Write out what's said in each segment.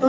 2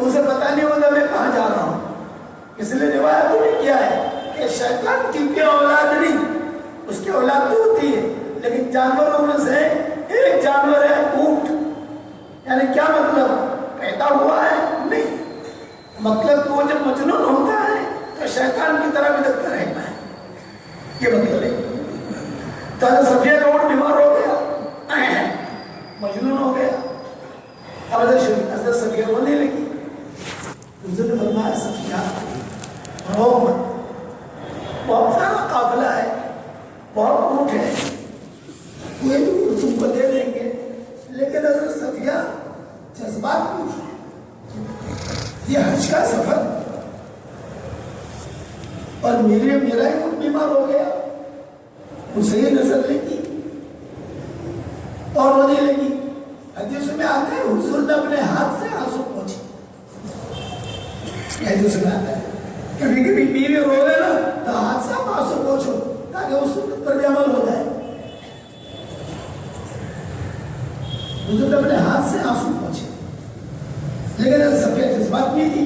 اسے پتہ نہیں ہوتا میں کہاں جا رہا ہوں. اس لیے روایت میں کیا ہے کہ شیطان کی اولاد نہیں، اس کی اولاد تو ہوتی ہے لیکن جانوروں میں سے ایک جانور ہے اونٹ. یعنی کیا مطلب؟ پیدا ہوا ہے نہیں، مطلب کہ وہ جب مجنون ہوتا ہے تو شیطان کی طرح بدکتا رہتا ہے، یہ مطلب ہے. تو حضرت صفیہ کا اونٹ بیمار ہو گیا، مجنون ہو گیا. اب حضرت صفیہ رونے لگی. حضور نے فرمایا صفیہ رو مت، بہت سارا قافلہ ہے، بہت اونٹ ہے، کوئی بھی تم کو دے دیں گے. لیکن حضرت صفیہ جذبات میں تھی، یہ حج کا سفر اور میرا ہی اونٹ بیمار ہو گیا. اسے یہ نظر لگی اور رونے لگی. حدیث میں آتا ہے حضور نے اپنے ہاتھ سے آنسو پوچھے. حدیث میں آتا ہے کبھی کبھی بیوی روے نا تو ہاتھ سے آپ آنسو پوچھو تاکہ اس پر بھی عمل ہو جائے. حضور نے اپنے ہاتھ سے آنسو پوچھے. لیکن صفیہ جذبات نہیں تھی،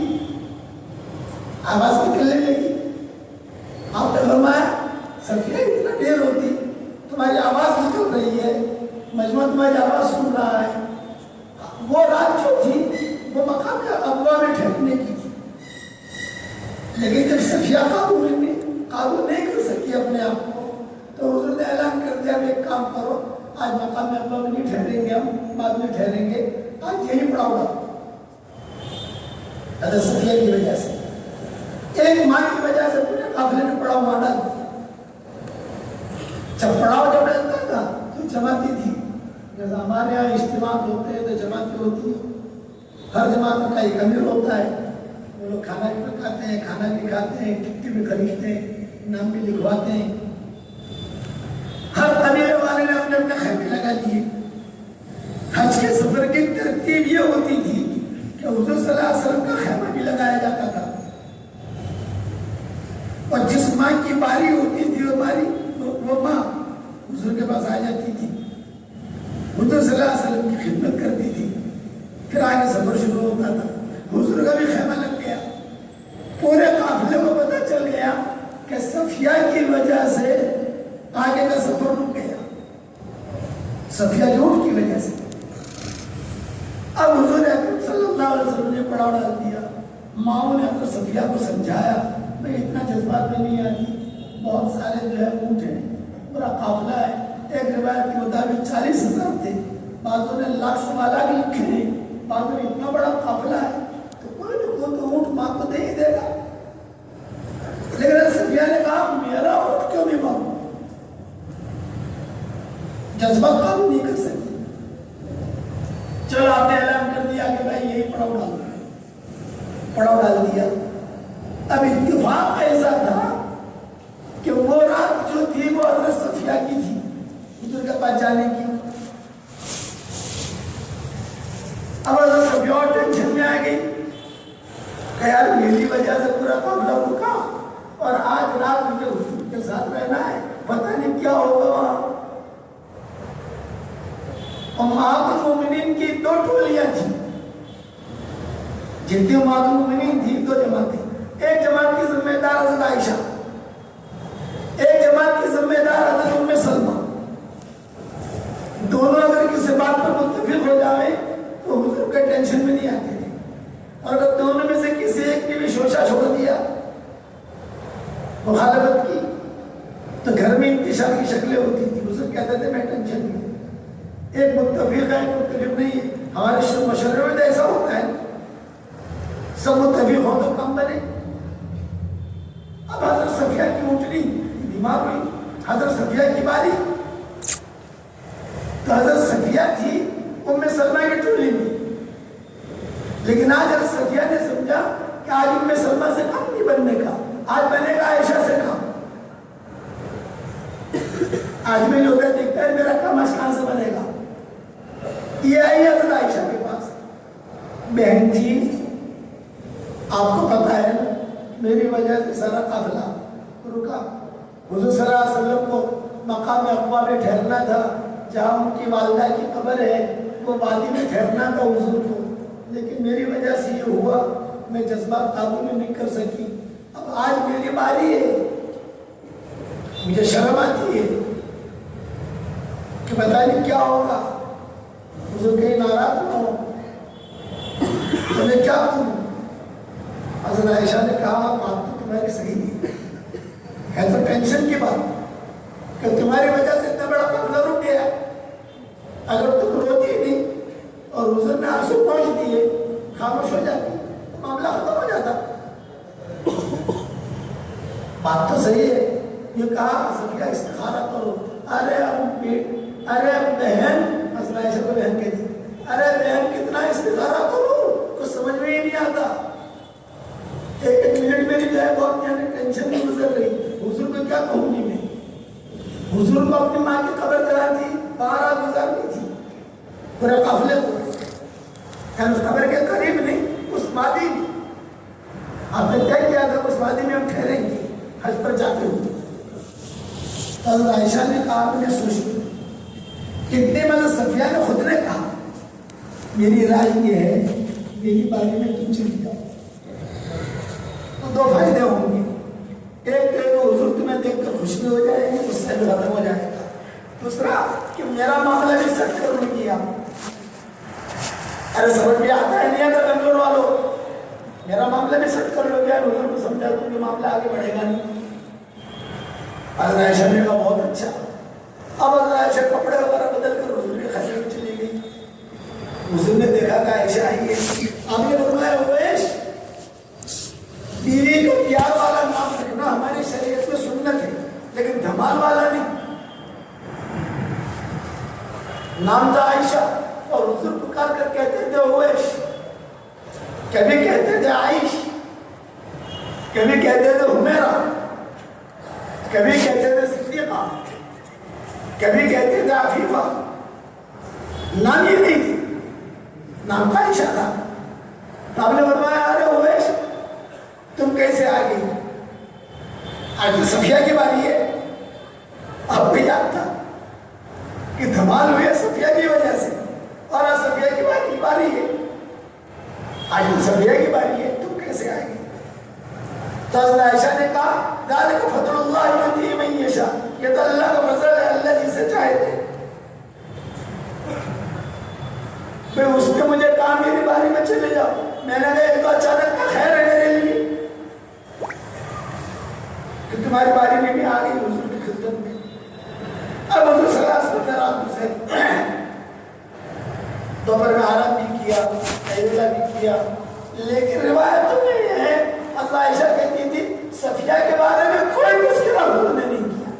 آواز نکلنے لگی. آپ نے فرمایا صفیہ اتنا دیر ہوتی، تمہاری آواز نکل رہی ہے، مجمع تمہاری آواز سن رہا ہے. وہ رات جو تھی وہ مقام ابوا میں ٹھہرنے کی تھی، لیکن جب صفیہ قابو نہیں کر سکی اپنے آپ کو تو حضور نے اعلان کر دیا کہ ایک کام کرو، آج مقام ابوا میں نہیں ٹھہریں گے، ہم بعد میں ٹھہریں گے، آج یہی پڑاؤ گا. حضرت صفیہ کی وجہ سے، ایک ماں کی وجہ سے پورے قافلے نے پڑاؤ مار ڈال. جب پڑاؤ جب ڈلتا تھا تو جماعتی تھی. جیسا ہمارے یہاں اجتماعات ہوتے ہیں تو جماعتیں ہوتی ہیں، ہر جماعت کا ایک امیر ہوتا ہے. وہ لوگ کھانا بھی پکاتے ہیں، کھانا بھی کھاتے ہیں، ٹکٹ بھی خریدتے ہیں، نام بھی لکھواتے ہیں. ہر قبیلے والے نے اپنے اپنے خیمے لگا دیے. حج کے سفر کی ترتیب یہ ہوتی تھی کہ حضور صلی اللہ علیہ وسلم کا خیمہ بھی لگایا جاتا تھا، اور جس ماں کی باری ہوتی تھی وہ ماں حضور کے پاس آ جاتی تھی، حضور صلی اللہ علیہ وسلم کی خدمت کرتی تھی. پھر آگے سفر شروع ہوتا تھا. حضور کا بھی خیمہ لگ گیا. پورے قافلے کو پتہ چل گیا کہ صفیہ کی وجہ سے آگے کا سفر رک گیا، صفیہ کے اونٹ کی وجہ سے. اب حضور اکرم صلی اللہ علیہ وسلم نے پڑاؤ ڈال دیا. ماؤں نے اپنے صفیہ کو سمجھایا بھائی اتنا جذبات میں نہیں آتی، بہت سارے جو ہے اونٹ ہیں، پورا قافلہ ہے. ایک روایت کے مطابق 40,000 تھے، بعضوں نے لاکھ سوا لاکھ لکھے ہیں، بعضوں نے اتنا بڑا قافلہ ہے تو کوئی نہ کوئی تو اونٹ ماں کو دے ہی دے گا. لیکن صفیہ نے کہا میرا اونٹ کیوں نہیں مانگوں؟ جذبات قابو نہیں کر سکتے. چلو آپ نے اعلان کر دیا کہ بھائی یہی پڑاؤ ڈال دیا. اب اتفاق ایسا تھا کہ وہ رات جو تھی وہ حضرت صفیہ کی تھی حضور کے پاس جانے کی. اب حضرت صفیہ ٹینشن میں آ گئی کہ یار میری وجہ سے پورا قافلہ رکا اور آج رات مجھے حضور کے ساتھ رہنا ہے، پتہ نہیں کیا ہوگا وہاں. امہات المومنین کی 2 ٹولیاں تھیں، جتنی امہات المومنین تھی 2 جماعتیں. ایک جماعت کی ذمہ دار حضرت عائشہ، ایک جماعت کی ذمہ دار حضرت ام سلمہ. دونوں اگر کسی بات پر متفق ہو جائے تو حضور کے ٹینشن میں نہیں آتے تھے، اور اگر دونوں میں سے کسی ایک نے بھی شوشہ چھوڑ دیا، مخالفت کی، تو گھر میں انتشار کی شکلیں ہوتی تھی. حضور کہتے تھے میں ٹینشن میں، ایک متفق ہے ایک متفق نہیں ہے. ہمارے مشورے میں تو ایسا ہوتا ہے، سب متفق ہو تو کم بنے. اب حضرت صفیہ کی اونٹنی بیمار ہوئی، حضرت صفیہ کی باری. تو حضرت صفیہ تھی ام سلمہ کی ٹولی میں، لیکن آج حضرت صفیہ نے سمجھا کہ آج ام سلمہ سے کام نہیں بننے کا، آج بنے گا عائشہ سے کام. آج میں جو دیکھتا ہے میرا کام آج کہاں سے بنے گا. یہ آئی حضرت عائشہ کے پاس، بہن جی آپ کو پتا ہے نا میری وجہ سے سارا قافلہ رکا. حضور صلی اللہ علیہ وسلم کو مقام ابوا میں ٹھہرنا تھا، جہاں ان کی والدہ کی قبر ہے وہ وادی میں ٹھہرنا تھا حضور کو، لیکن میری وجہ سے یہ ہوا میں جذبات قابو میں نہیں کر سکی. اب آج میری باری ہے. مجھے شرم آتی ہے کہ پتہ نہیں کیا ہوگا. حضور کہیں ناراض نہ ہو تو میں کیا کروں. حضرت عائشہ نے کہا بات تو تمہاری صحیح نہیں ہے تو ٹینشن کی بات کہ تمہاری وجہ سے اتنا بڑا قافلہ رک گیا. اگر تم روتی نہیں اور حضور نے آنسو پہنچ دیے خاموش ہو جاتی تو معاملہ ختم ہو جاتا. بات تو صحیح ہے. یہ کہا صفیہ استخارہ کرو. ارے اب بہن حضرت عائشہ کو بہن کہتی ارے بہن کتنا استخارہ کرو کچھ سمجھ میں ہی نہیں آتا. ایک منٹ میری جو ہے بہت یعنی ٹینشن نہیں گزر رہی. حضور کو کیا کہوں گی میں. حضور کو اپنی ماں کی قبر کرا دی 12 گزارنی تھی پورے قافلے کو. قبر کے قریب نہیں اس وادی میں. آپ نے طے کیا تھا اس وادی میں ہم ٹھہریں گے حج پر جاتے ہوئے. حضرت عائشہ نے کہا آپ نے سوچ کتنے مطلب صفیہ نے خود نے کہا میری رائے یہ ہے میری باری میں تم چلی جاؤ تو 2 فائدے ہوں گے. ایک تو حضور تمہیں دیکھ کر خوشی ہو جائے گی اس سے بھی ختم ہو جائے گا. دوسرا کہ میرا معاملہ بھی سیٹ کر لوں گی. ارے سمجھ میں آتا ہے نہیں آتا بنگلور والوں میرا معاملہ بھی سیٹ کر لو گے. حضور کو سمجھا دوں کہ معاملہ آگے بڑھے گا نہیں. حضرت عائشہ نے کہا بہت اچھا. اب حضرت عائشہ کپڑے وغیرہ بدل کر حضور کے خیمے میں چلی گئی. حضور نے دیکھا کہ عائشہ آئی ہے. آپ نے فرمایا اویس بیوی کو پیار والا نام رکھنا ہماری شریعت میں سنت ہے لیکن دھمال والا نہیں. نام تھا عائشہ اور حضور پکار کر کہتے تھے اویس. کبھی کہتے تھے عائش کبھی کہتے تھے حمیرہ کبھی کہتے تھے صدیقہ کبھی کہتے تھے عفیفہ. نام یہ نہیں تھی نام کا عائشہ تھا. آپ نے فرمایا ارے اویس تم کیسے آ گئی. آج تو صفیہ کی باری ہے. آپ کو یاد تھا کہ دھمال ہوئی ہے صفیہ کی وجہ سے اور آج صفیہ کی باری ہے. آج تو صفیہ کی باری ہے تم کیسے آ گئی. تو حضرت عائشہ نے کہا ذالک فضل اللہ یؤتیہ من یشاء. یہ تو اللہ کا فضل ہے اللہ جسے چاہے دے. میں اس پہ مجھے کہا میری باری میں چلے جاؤ. میں نے کہا یہ تو اچانک کا خیر ہے میرے لیے کہ تمہاری باری میں بھی آ گئی حضور کی خدمت میں. اب حضور صلی اللہ علیہ وسلم نے رات گزاری دوپہر میں آرام بھی کیا ایولا بھی کیا. لیکن روایتوں میں یہ ہے حضرت عائشہ کہتی تھی صفیہ کے بارے میں کوئی تذکرہ حضور نے نہیں کیا.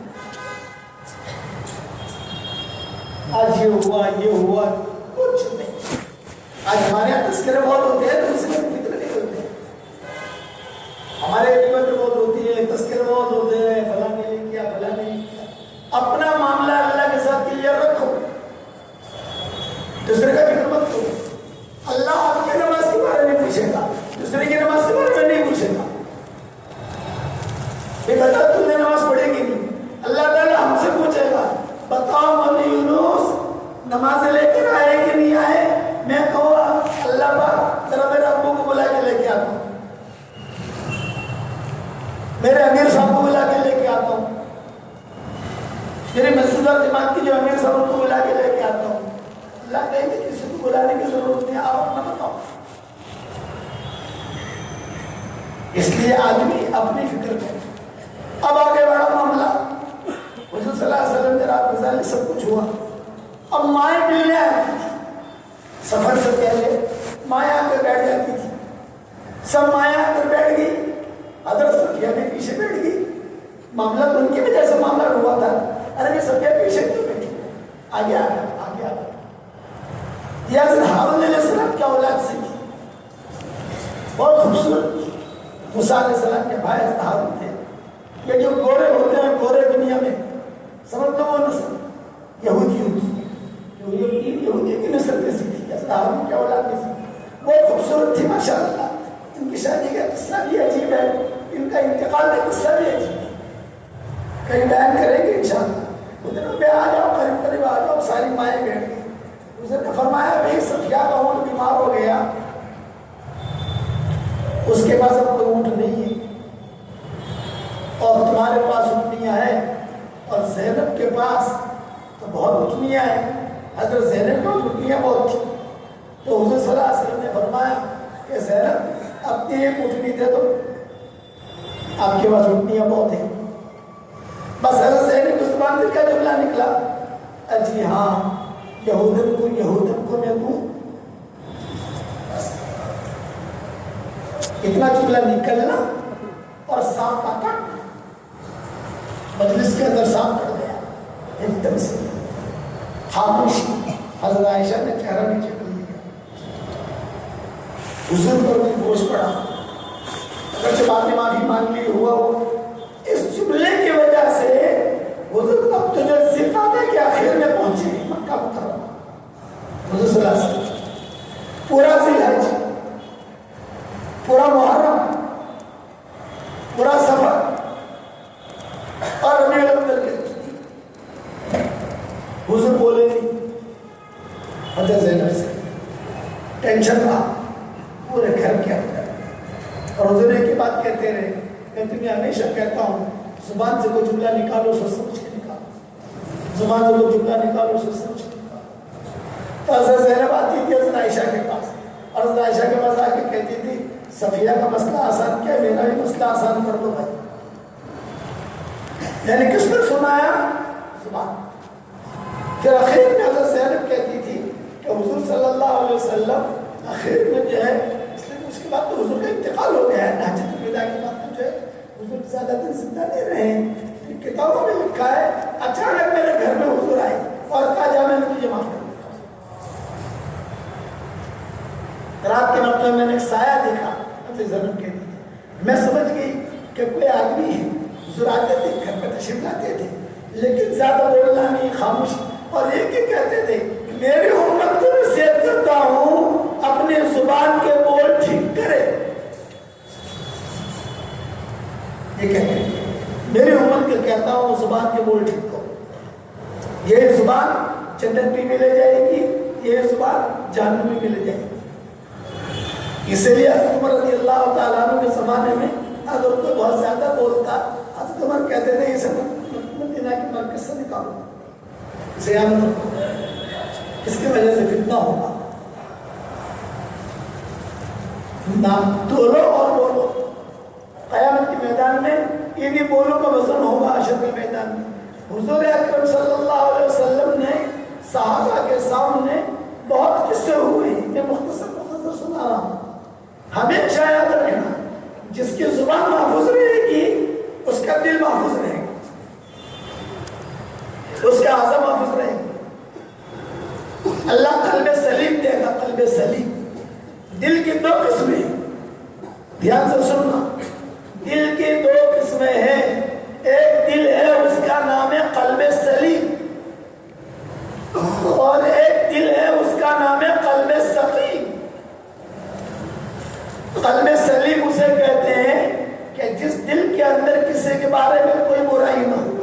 آج یہ ہوا کچھ نہیں. آج ہمارے یہاں تذکرے بہت ہوتے ہیں تو اس میں فکر نہیں ہوتے. ہمارے قیمت بہت ہوتی ہے تذکرے بہت ہوتے ہیں فلاں نے نہیں کیا فلاں نے نہیں کیا. اپنا معاملہ اللہ کے ساتھ کلیئر رکھو دوسرے کا فکر مت کرو. اللہ آپ کی نماز کے بارے میں پوچھے گا دوسرے کی نماز کے بارے میں نہیں پوچھے گا. یہ بتا تم نے نماز پڑھے گی نہیں اللہ تعالیٰ ہم سے پوچھے گا بتاؤ مولوی یونس نماز لے کر آئے کہ نہیں آئے. میں کہوں اللہ پاک ذرا میرے ابو کو بلا کے لے کے آتا ہوں میرے امیر صاحب کو بلا کے لے کے آتا ہوں میرے مسجد اور جماعت کی جو امیر صاحب کو بلا کے لے کے آتا ہوں. اللہ کہیں گے کسی کو بلانے کی ضرورت نہیں آپ اپنا بتاؤ. اس لیے آدمی اپنی فکر کرے. اب آگے بڑا معاملہ حضور صلی اللہ علیہ وسلم نے رات گزاری سب کچھ ہوا. اب مائیں ملنے آئی تھی سفر سے پہلے مائیں آ کر بیٹھ جاتی تھی. سب مائیں آ کر بیٹھ گئی. حضرت صفیہ بھی پیچھے بیٹھ گئی. معاملہ تو ان کی وجہ سے معاملہ ہوا تھا. ارے صفیہ پیچھے کیوں بیٹھی آگے آ گیا آگے آ گیا. یہ حضرت ہارون علیہ السلام کی اولاد سے تھی بہت خوبصورت. موسیٰ علیہ السلام کے بھائی حضرت ہارون تھے. یہ جو گورے ہوتے ہیں گورے دنیا میں سمجھ لو وہ نسل یہودی ہوتی یہودی کی نسل میں سے تھی. حضرت ہارون کی اولاد میں سے بہت خوبصورت تھی ماشاء اللہ. ان کی شادی کا قصہ بھی عجیب ہے. ان کا انتقال کا قصہ بھی عجیب ہے. کہیں بیان کریں گے انشاءاللہ. وہ دنوں میں آ جاؤ قریب قریب آ جاؤ. ساری مائیں بیٹھ گئی. اس نے فرمایا بھائی صفیہ کا اونٹ بیمار ہو گیا کے پاس اب کوئی اونٹ نہیں ہے اور تمہارے پاس اونٹنیاں ہیں، اور زینب کے پاس تو بہت اونٹنیاں ہیں، حضرت زینب کو اونٹنیاں بہت تھی، تو حضور صلی اللہ علیہ وسلم نے فرمایا کہ زینب اپنی ایک اونٹنی دے دو، آپ کے پاس اونٹنیاں بہت ہیں۔ بس حضرت زینب کی زبان سے کیا جملہ نکلا؟ جی ہاں، یہودن کو میں دوں۔ بس اتنا جملہ نکلنا اور سانپ کاٹا، مجلس کے اندر سانپ کٹ گیا ایک دم سے، خاموشی۔ حضرت عائشہ نے چہرہ نیچے کر لیا، حضور پر بھی بوجھ پڑا، اگرچہ بعد میں معافی مانگ لی ہوا ہو، اس جملے کی وجہ سے حضور اب تجھے ذکر ہے کہ آخر میں پہنچے مکہ مکرمہ۔ حضور صلی اللہ علیہ وسلم پورا ذی الحج، پورا محرم، پورا سفر اور ربیع الاول کے حضور بولے نہیں حضرت زینب سے، ٹینشن رہا پورے گھر کے اندر، اور حضور ایک ہی بات کہتے رہے کہ تمہیں ہمیشہ کہتا ہوں زبان سے کوئی جملہ نکالو سوچ سمجھ کے نکالو، زبان سے کوئی جملہ نکالو سوچ سمجھ کے نکالو۔ تو حضرت زینب آتی تھی حضرت عائشہ کے پاس، اور حضرت عائشہ کے پاس آ کے کہتی تھی صفیہ کا مسئلہ آسان کیا، میرا بھی مسئلہ آسان کر دو بھائی۔ یعنی کس نے سنایا؟ زبان۔ پھر آخر میں حضرت زینب کہتی تھی کہ حضور صلی اللہ علیہ وسلم آخر میں جو ہے، اس لیے اس کے بعد تو حضور کا انتقال ہو گیا ہے، حجۃ الوداع کے بعد جو ہے حضور زیادہ دن زندہ نہیں رہے ہیں، کتابوں میں لکھا ہے اچانک میرے گھر میں حضور آئے اور کہا جا میں نے تجھے معاف کر دیا۔ رات کے وقت میں نے ایک سایہ دیکھا، حضرت زینب کہتی تھی، میں سمجھ گئی کہ کوئی آدمی ہے، حضور آتے تھے گھر پہ تشریف لاتے تھے لیکن زیادہ بولنا نہیں، خاموش، اور ایک ہی کہتے تھے میری امت کو نصیحت کرتا ہوں اپنی زبان کے بول ٹھیک کرے، یہ کہتے ہیں میری امت کو کہتا ہوں زبان کے بول ٹھیک کرو، یہ زبان جنت بھی لے جائے گی، یہ زبان جہنم بھی لے جائے گی۔ اسی لیے حضرت عمر رضی اللہ تعالیٰ عنہ کے زمانے میں اگر کوئی بہت زیادہ بولتا حضرت عمر کہتے تھے اسے مدینہ کی مرکز سے نکالو، زیادہ اس کی وجہ سے فتنہ ہوگا، نام تولو اور بولو، قیامت کے میدان میں انہی بولوں کا وزن ہوگا حشر کے میدان میں۔ حضور اکرم صلی اللہ علیہ وسلم نے صحابہ کے سامنے بہت قصے ہوئے ہیں، میں مختصر سنا رہا ہوں، ہمیشہ یاد رکھنا جس کی زبان محفوظ رہے گی اس کا دل محفوظ رہے گا، اس کا عزم محفوظ رہے گا، اللہ قلب سلیم دے گا، قلب سلیم۔ دل کی دو قسمیں، دھیان سے سننا، دل کی دو قسمیں ہیں، ایک دل ہے اس کا نام ہے قلب سلیم، اور ایک دل ہے اس کا نام ہے قلب سقیم۔ قلب سلیم اسے کہتے ہیں کہ جس دل کے اندر کسی کے بارے میں کوئی برائی نہ ہو،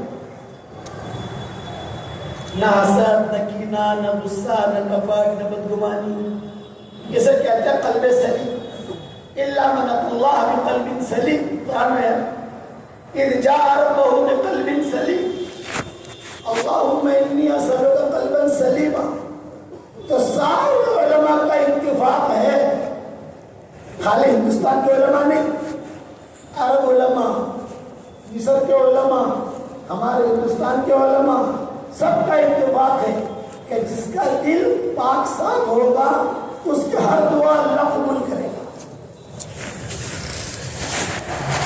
نہ حسد، نہ کینہ، نہ غصہ، نہ کپٹ، نہ بدگمانی، اسے کہتے ہیں قلب سلیم۔ الا من اتى الله بقلب سلیم، قرآن میں ہے اذ جاء ربه بقلب سلیم، اللهم انی اسألک قلبا سلیما۔ تو سارے علماء کا اتفاق ہے، خالی ہندوستان کے علماء نہیں، عرب علماء، مصر کے علماء، ہمارے ہندوستان کے علماء، سب کا اتفاق ہے کہ جس کا دل پاک صاف ہوگا اس کی ہر دعا اللہ قبول کرے گا،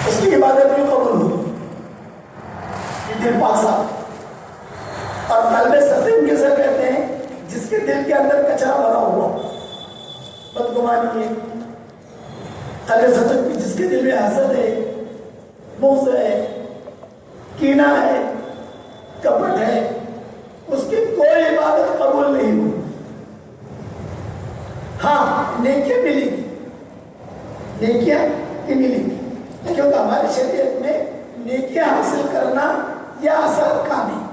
اس کی عبادت بھی قبول ہوگی، یہ دل پاک صاف۔ اور قلب سقیم کسے کہتے ہیں؟ جس کے دل کے اندر کچرا بھرا ہوا، بدگمانی ہے، قلب سقیم جس کے دل میں حسد ہے، بغض ہے، کینہ ہے، کپٹ ہے، اس کی کوئی عبادت قبول نہیں ہوئی۔ ہاں نیکیاں ملے گی، نیکیاں ہی ملے گی، کیونکہ ہماری شریعت میں نیکیاں حاصل کرنا یہ آسان کام ہے،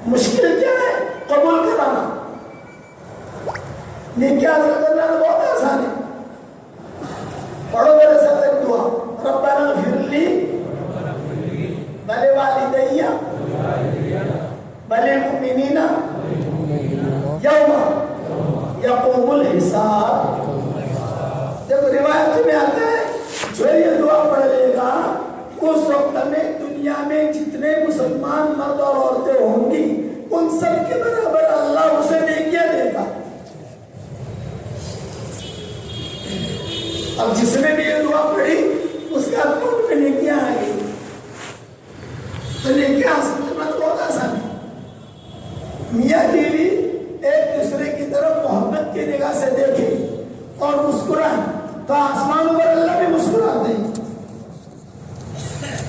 مشکل کیا ہے؟ قبول کرانا۔ نیکیاں حاصل کرنا تو بہت آسان ہے، پڑھو میرے ساتھ ایک یوم الحساب. جب روایت میں آتا ہے جو یہ دعا پڑھ لے گا اس وقت میں دنیا میں جتنے مسلمان مرد اور عورتیں ہوں گی ان سب کے برابر اللہ اسے نیکیاں دے گا. اب جس نے بھی یہ دعا پڑھی اس کے اکاؤنٹ میں نیکیاں آ گئی. تو نیکیاں حاصل کرنا تو بہت آسان ہے. میاں بیوی ایک دوسرے کی طرف محبت کی نگاہ سے دیکھے اور مسکرائیں تو آسمانوں پر اللہ بھی مسکراتے ہیں.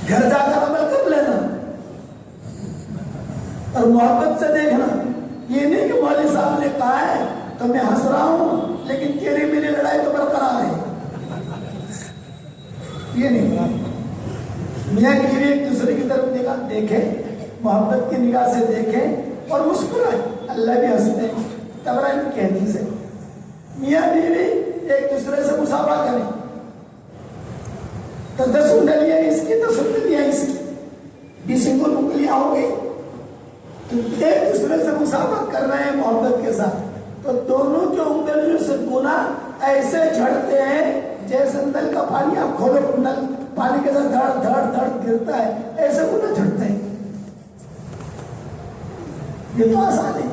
گھر جا کر عمل کر لینا اور محبت سے دیکھنا. یہ نہیں کہ مولوی صاحب نے کہا ہے تو میں ہنس رہا ہوں لیکن تیری میری لڑائی تو برقرار ہے. یہ نہیں. میاں بیوی ایک دوسرے کی طرف دیکھے محبت کی نگاہ سے دیکھے اور مسکرائے. اللہ بھی ہنستے ہیں. ابراہیم کی حدیث ہے میاں بیوی ایک دوسرے سے مصافحہ کریں تو 10 انگلیاں اس کی 10 انگلیاں اس کی 20 انگلیاں ہو گئی. ایک دوسرے سے مصافحہ کر رہے ہیں محبت کے ساتھ تو دونوں کے انگلیوں سے گناہ ایسے جھڑتے ہیں جیسے نل کا پانی آپ کھولو نل پانی کے ساتھ دھڑ دھڑ دھڑ گرتا ہے ایسے گناہ جھڑتے ہیں. یہ تو آسان ہے.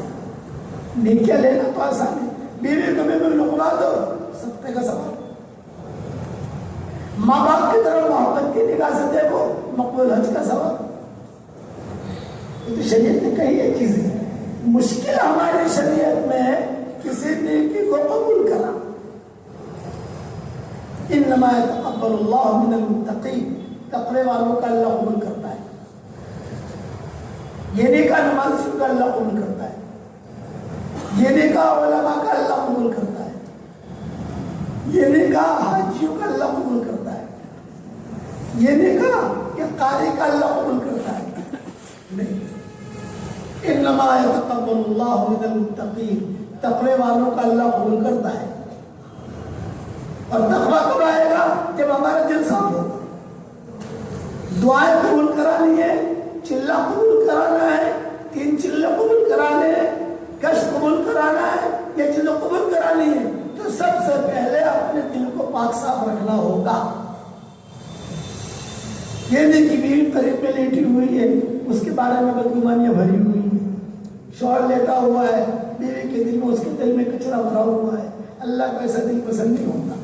نیکیاں لینا تو آسان ہے. بیوی کو بھی لقما دو صدقے کا ثواب. ماں باپ کی طرف محبت کی نگاہ سے دیکھو مقبول حج کا ثواب. یہ تو شریعت نے کہی ایک چیز ہے. مشکل ہماری شریعت میں ہے کسی نیکی کو قبول کرنا. انما يتقبل اللہ من المتقین. تقوی والوں کا اللہ قبول کرتا ہے. یہ نہیں کہا نمازیوں کا اللہ قبول کرتا ہے. یہ نہیں کہا علماء کا اللہ قبول کرتا ہے. یہ نہیں کہا حاجیوں کا اللہ قبول کرتا ہے. یہ نہیں کہا کہ قاری کا اللہ قبول کرتا ہے. نہیں. انما يتقبل اللہ من المتقین. تقوی والوں کا اللہ قبول کرتا ہے. اور تقویٰ کب آئے گا جب ہمارا دل صاف ہوگا. دعائیں قبول کرانی ہے, چلہ قبول کرانا ہے, 3 چلے قبول کرانے ہیں, کشف قبول کرانا ہے, یہ چیزیں قبول کرانی ہے تو سب سے پہلے اپنے دل کو پاک صاف رکھنا ہوگا. یہ نہیں کہ بیوی قریب میں لیٹی ہوئی ہے اس کے بارے میں بدگمانیاں بھری ہوئی ہیں, شوہر لیٹا ہوا ہے بیوی کے دل میں اس کے دل میں کچرا بھرا ہوا ہے. اللہ کو ایسا دل پسند نہیں ہوتا.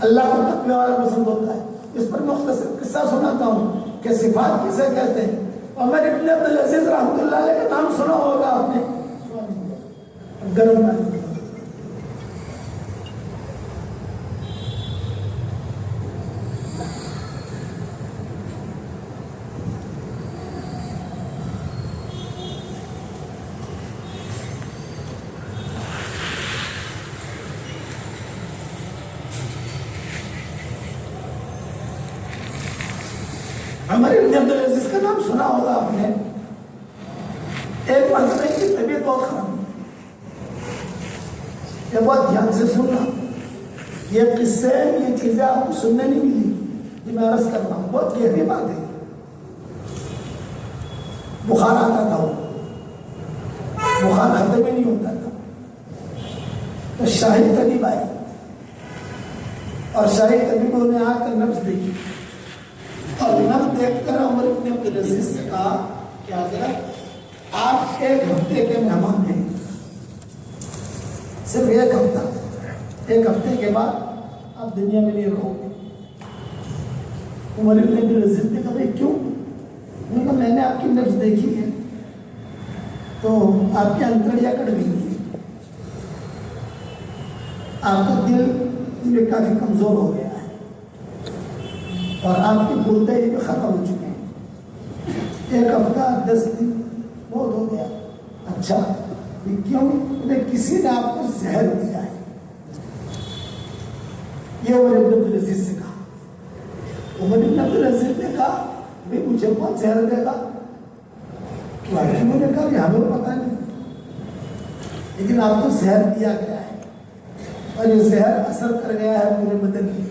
اللہ کو تقوی والا پسند ہوتا ہے. اس پر مختصر قصہ سناتا ہوں کہ صفات کسے کہتے ہیں. عمر ابن عبدالعزیز رحمۃ اللہ علیہ کا نام سنا ہوگا آپ نے. گرم پانی عمر ابن عبدالعزیز کا نام سنا ہوگا آپ نے. ایک مرتبہ کی طبیعت بہت خراب ہے. یہ بہت دھیان سے سننا. یہ قصے یہ چیزیں آپ کو سننے نہیں ملی کہ میں عرض کر رہا ہوں. بہت گہری بات ہے. بخار آتا تھا, بخار ختم ہی نہیں ہوتا تھا. تو شاہی طبیب آئی اور شاہی طبیبوں نے آ کر نبض دیکھی اور نبض دیکھ کر عمر ابن عبدالعزیز سے کہا کہ حضرت آپ 1 ہفتے کے مہمان ہیں, صرف 1 ہفتہ. 1 ہفتے کے بعد آپ دنیا میں نہیں رہو گے. عمر ابن عبدالعزیز نے کہا بھائی کیوں؟ انہوں نے کہا میں نے آپ کی نبض دیکھی ہے تو آپ کی انتڑیاں کٹ گئی ہیں, آپ کا دل کافی کمزور ہو گیا ہے اور آپ کی گردے بھی خراب ہو چکے ہیں. 1 ہفتہ 10 دن بہت ہو گیا. اچھا کیوں؟ کسی نے آپ کو زہر دیا ہے. یہ عمر ابن عبدالعزیز سے کہا. عمر ابن عبدالعزیز نے کہا بھائی مجھے کون زہر دے گا؟ حکیموں نے کہا کہ ہمیں پتہ نہیں, لیکن آپ کو زہر دیا گیا ہے اور یہ زہر اثر کر گیا ہے پورے بدن میں.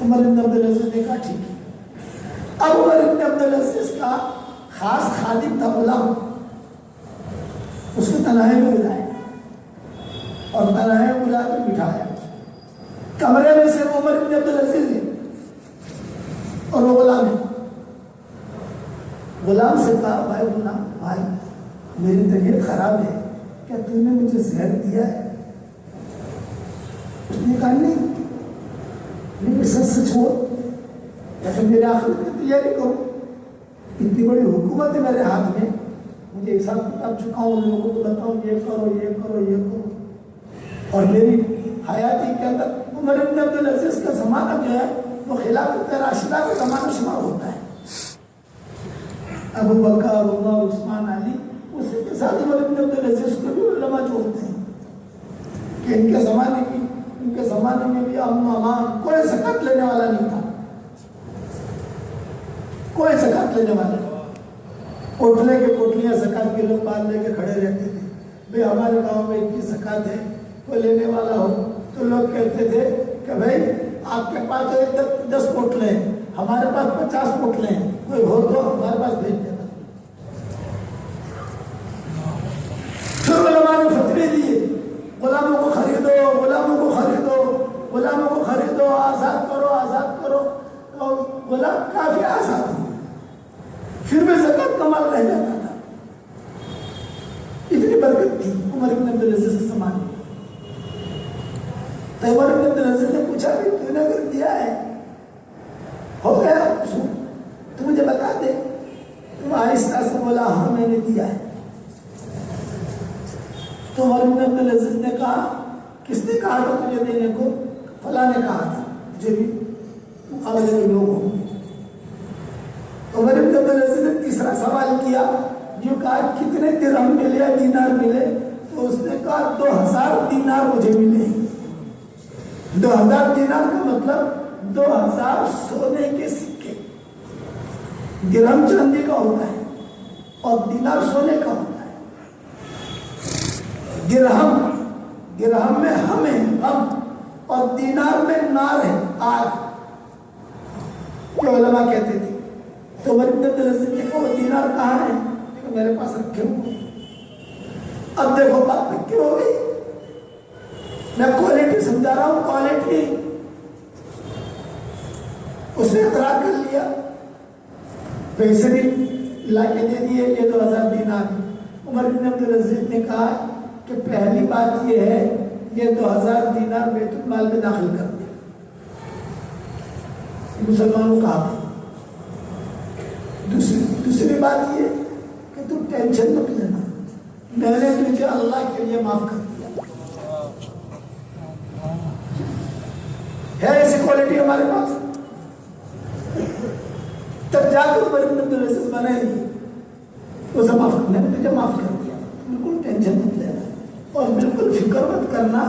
عمر ابن عبدالعزیز نے کہا ٹھیک ہے. اب عمر ابن عبدالعزیز کا خاص خادم تھا غلام, اس کو تنہائی میں ملا ہے. اور تنہائی بلا کے بٹھایا. کمرے میں سے عمر بن عبدالعزیز ہے اور وہ غلام ہے. غلام سے کہا بھائی غلام بھائی میری طبیعت خراب ہے, کیا تو نے مجھے زہر دیا ہے؟ اس نے کہا نہیں, لیکن سچ سچ ہو یا میرے آخرت کی تیاری کرو, اتنی بڑی حکومت ہے میرے ہاتھ میں, مجھے حساب کتاب چکاؤں, لوگوں کو بتاؤں یہ کرو یہ کرو یہ کرو. اور میری حیاتی کے اندر عمر بن عبدالعزیز کا زمانہ جو ہے وہ خلافت راشدہ کا زمانہ شمار ہوتا ہے. ابو بکر, عمر, عثمان, علی, اسی کے ساتھ عمر بن عبدالعزیز کو بھی علماء جوڑتے ہیں کہ ان کے زمانے میں بھی امن و امان, کوئی زکات لینے والا نہیں تھا, کوئی زکات لینے والا نہیں. کوٹلے کے کوٹلیاں زکات کے لوگ باندھ لے کے کھڑے رہتے تھے, بھئی ہمارے گاؤں میں اتنی زکات ہے, کوئی لینے والا ہو تو لوگ کہتے تھے کہ بھئی آپ کے پاس تو 10 کوٹلے ہیں, ہمارے پاس 50 کوٹلے ہیں, کوئی ہو تو ہمارے پاس بھیج دینا. پھر علماء نے فتوے دیے, غلاموں کو خریدو, غلاموں کو خریدو, غلاموں کو خریدو, آزاد کرو, آزاد کرو. اور غلام کافی آزاد ہوئے, پھر بھی زکات کا مال رہ جاتا تھا. اتنی برکت تھی عمر بن عبدالعزیز کے زمانے میں. تو عمر بن عبدالعزیز نے پوچھا کہ تو نے اگر دیا ہے ہو گیا تو مجھے بتا دے. تو آہستہ سے بولا ہاں میں نے دیا ہے. تو عمر بن عبدالعزیز نے کہا کس نے کہا تھا تجھے دینے کو؟ فلاں نے کہا تھا, مجھے بھی مقابلے کے لوگ ہوں. عمر بن عبدالعزیز نے تیسرا سوال کیا, جو کہا کتنے درہم ملے یا دینار ملے؟ تو اس نے کہا 2000 دینار مجھے ملے. 2000 دینار کا مطلب 2000 سونے کے سکے. درہم چاندی کا ہوتا ہے اور دینار سونے کا ہوتا ہے. درہم میں ہم ہے, غم, اور دینار میں نار ہے, آگ, جو علماء کہتے تھے. تو عمر بن عبدالعزیز نے کہا وہ دینار کہاں ہے؟ کہ میرے پاس رکھے ہوئے. اب دیکھو بات پکی ہو گئی, میں کوالٹی سمجھا رہا ہوں, کوالٹی. اس نے اقرار کر لیا, پیسے بھی لا کے دے دیے, یہ 2000 دینار. عمر بن عبدالعزیز نے کہا کہ پہلی بات یہ ہے یہ 2000 دینار بیت المال میں داخل کر دے. مسلمانوں کا حق ہے. دوسری بات یہ کہ تو ٹینشن مت لینا, میں نے تجھے اللہ کے لیے معاف کر دیا. ہے ایسی کوالٹی ہمارے پاس. تب جا کر عمر بن عبدالعزیز بنے اسے معاف کرنے میں تجھے معاف کر دیا, بالکل ٹینشن مت لینا اور بالکل فکر مت کرنا.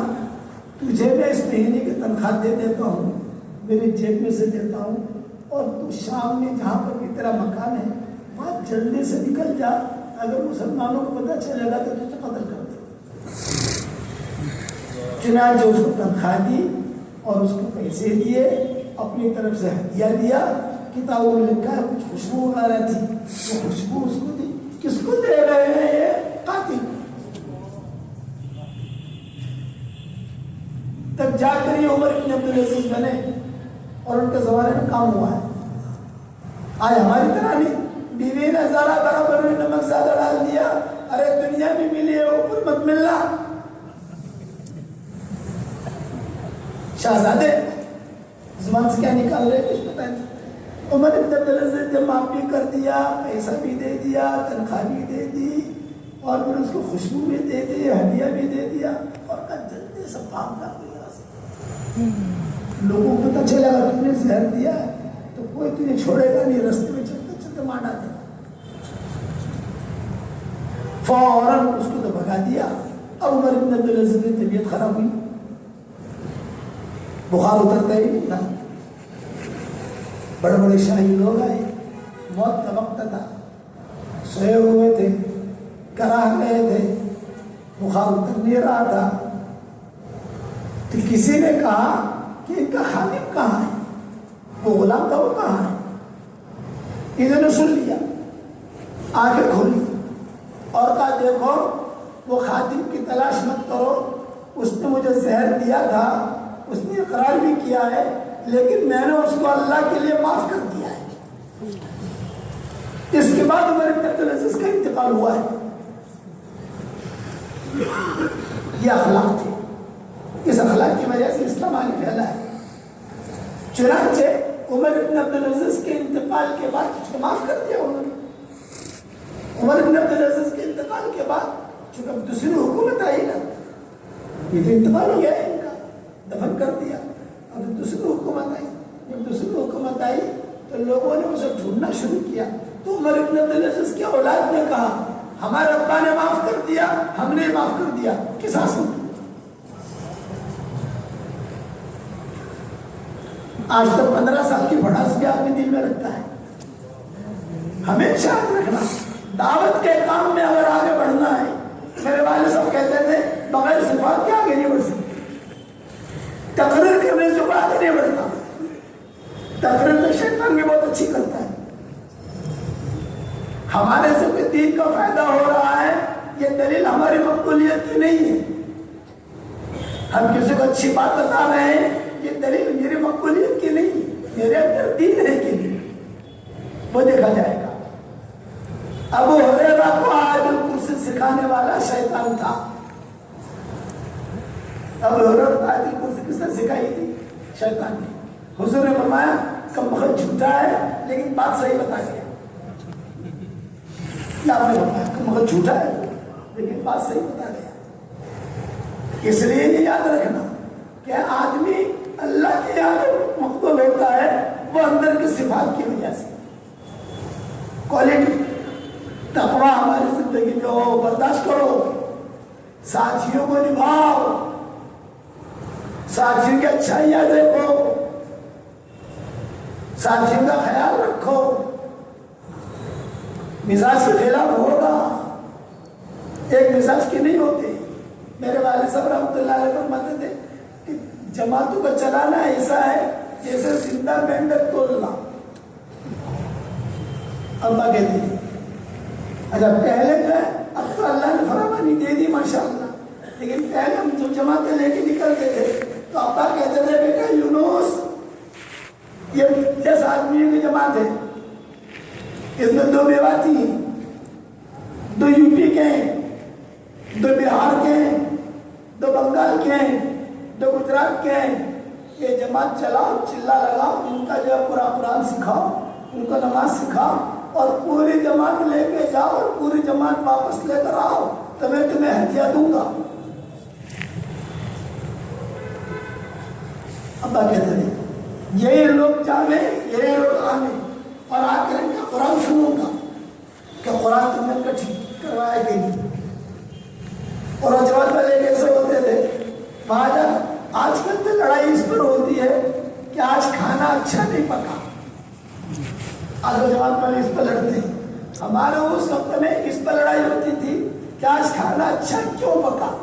تجھے میں اس مہینے کی تنخواہ دے دیتا ہوں, میری جیب میں سے دیتا ہوں, اور تو شام میں جہاں پر بھی تیرا مکان ہے وہاں جلدی سے نکل جا, اگر مسلمانوں کو پتہ چلے گا تو تجھے قتل کر دے. چنانچہ اس کو تنخواہ دی اور اس کو پیسے دیے, اپنی طرف سے ہدیہ دیا. کتابوں میں لکھا ہے کچھ خوشبو وغیرہ تھی, وہ خوشبو اس کو دی. کس کو دے رہے ہیں؟ یہ قاتل. تب جا کر یہ عمر بن عبدالعزیز بنے اور ان کے زمانے میں کام ہوا ہے. آج ہماری طرح نہیں, بیوی نے ذرا برابر میں نمک زیادہ ڈال دیا, ارے دنیا میں ملی ہے اوپر مت ملنا. شہزادے زبان سے کیا نکال رہے کچھ پتہ نہیں. عمر بن عبدالعزیز نے معاف بھی کر دیا, پیسہ بھی دے دیا, تنخواہ بھی دے دی, اور پھر اس کو خوشبو بھی دے دی, ہدیہ بھی دے دیا, اور کہا جلدی سے بھاگ جا کوئی یہاں سے. لوگوں کو پتہ چلا اگر تم نے زہر دیا تو کوئی تجھے چھوڑے گا نہیں, رستے میں چلتے چلتے مار ڈالے گا. فوراً اس کو تو بھگا دیا. اب عمر بن عبدالعزیز کی طبیعت خراب ہوئی, بخار اترتا ہی نہیں تھا. بڑے بڑے شاہی لوگ آئے, موت کا وقت تھا, سوئے ہوئے تھے, کراہ گئے تھے, بخار اتر نہیں رہا تھا. تو کسی نے کہا کہ ان کا خادم کہاں ہے, وہ غلام تھا وہ کہاں ہے؟ انہوں نے سن لیا, آنکھیں کھولی اور کہا دیکھو وہ خادم کی تلاش مت کرو, اس نے مجھے زہر دیا تھا، اس نے اقرار بھی کیا ہے، لیکن میں نے اس کو اللہ کے لیے معاف کر دیا ہے۔ اس کے بعد عمر بن عبد العزیز کا انتقال ہوا ہے۔ یہ اخلاق تھے، اس اخلاق کی وجہ سے اسلام آگے پھیلا ہے۔ چنانچہ عمر بن عبد العزیز کے انتقال کے بعد اس کو معاف کر دیا انہوں نے۔ عمر بن عبد العزیز کے انتقال کے بعد چونکہ اب دوسری حکومت آئی نا، یہ تو انتقال ہو گیا ہے ان کا، دفن کر دیا، اب دوسری حکومت آئی۔ جب دوسری حکومت آئی تو لوگوں نے اسے ڈھونڈنا شروع کیا، تو عمر بن عبد العزیز کی اولاد نے کہا ہمارے ابا نے معاف کر دیا، ہم نے معاف کر دیا، قصاص ہو۔ آج تک 15 سال کی بڑھاس بھی آدمی دل میں رکھتا ہے۔ ہمیشہ یاد رکھنا، دعوت کے کام میں اگر آگے بڑھنا ہے، میرے والد صاحب کہتے تھے بغیر صفات کے آگے نہیں بڑھ سکتے، تقریر کرنے سے آگے نہیں بڑھتا۔ تقریر تو شیطان بھی بہت اچھی کرتا ہے۔ ہمارے سے کوئی دین کا فائدہ ہو رہا ہے، یہ دلیل ہماری مقبولیت کی نہیں ہے۔ ہم کسی کو اچھی بات بتا رہے ہیں، یہ دلیل میری مقبولیت کی نہیں، میرے اندر دین ہے کہ نہیں، وہ دیکھا جائے گا۔ ابو ہریرہ کو آیت الکرسی سکھانے والا شیطان تھا۔ ابو ہریرہ کو آیت الکرسی کس نے سکھائی تھی؟ شیطان نے۔ حضور نے فرمایا کہ بہت جھوٹا ہے لیکن بات صحیح بتا گیا۔ کیا آپ نے فرمایا کہ بہت جھوٹا ہے لیکن بات صحیح بتا گیا۔ اس لیے یہ یاد رکھنا کہ آدمی اللہ کے یاد مقبول ہوتا ہے وہ اندر کی صفات کی وجہ سے۔ کوالٹی تقویٰ ہماری زندگی میں ہو، برداشت کرو، ساتھیوں کو نبھاؤ، ساتھیوں کی اچھائیاں دیکھو، ساتھیوں کا خیال رکھو۔ مزاج کے خلاف ہوگا، ایک مزاج کی نہیں ہوتی۔ میرے والد صاحب رحمۃ اللہ علیہ فرماتے تھے کہ جماعتوں کا چلانا ایسا ہے جیسے زندہ مینڈک تولنا۔ ابا کہتے ہیں اچھا پہلے جو ہے، اب تو اللہ نے فراوانی دے دی ماشاءاللہ، لیکن پہلے ہم جو جماعتیں لے کے نکلتے تھے تو ابا کہتے تھے بیٹا یونس یہ 10 آدمیوں کی جماعت ہے، اس میں 2 میواتی ہیں، 2 یو پی کے ہیں، 2 بہار کے ہیں، 2 بنگال کے ہیں، 2 گجرات کے ہیں۔ یہ جماعت چلاؤ، چلا لگاؤ، ان کا جو ہے پورا قرآن سکھاؤ، ان کو نماز سکھاؤ، اور پوری جماعت لے کے جاؤ اور پوری جماعت واپس لے کر آؤ تو میں تمہیں ہدیہ دوں گا۔ ابا کہتے ہیں یہی لوگ جانے، یہی لوگ آنے، اور آ کر ان کا قرآن سنوں گا کہ قرآن تم نے ٹھیک کروایا کہ نہیں۔ اور جماعت والے کیسے ہوتے تھے وہاں جا، آج کل تو لڑائی اس پر ہوتی ہے کہ آج کھانا اچھا نہیں پکا، آج جماعت والے اس پر لڑتے ہیں۔ ہمارے اس وقت میں اس پر لڑائی ہوتی تھی کہ آج کھانا اچھا کیوں پکا،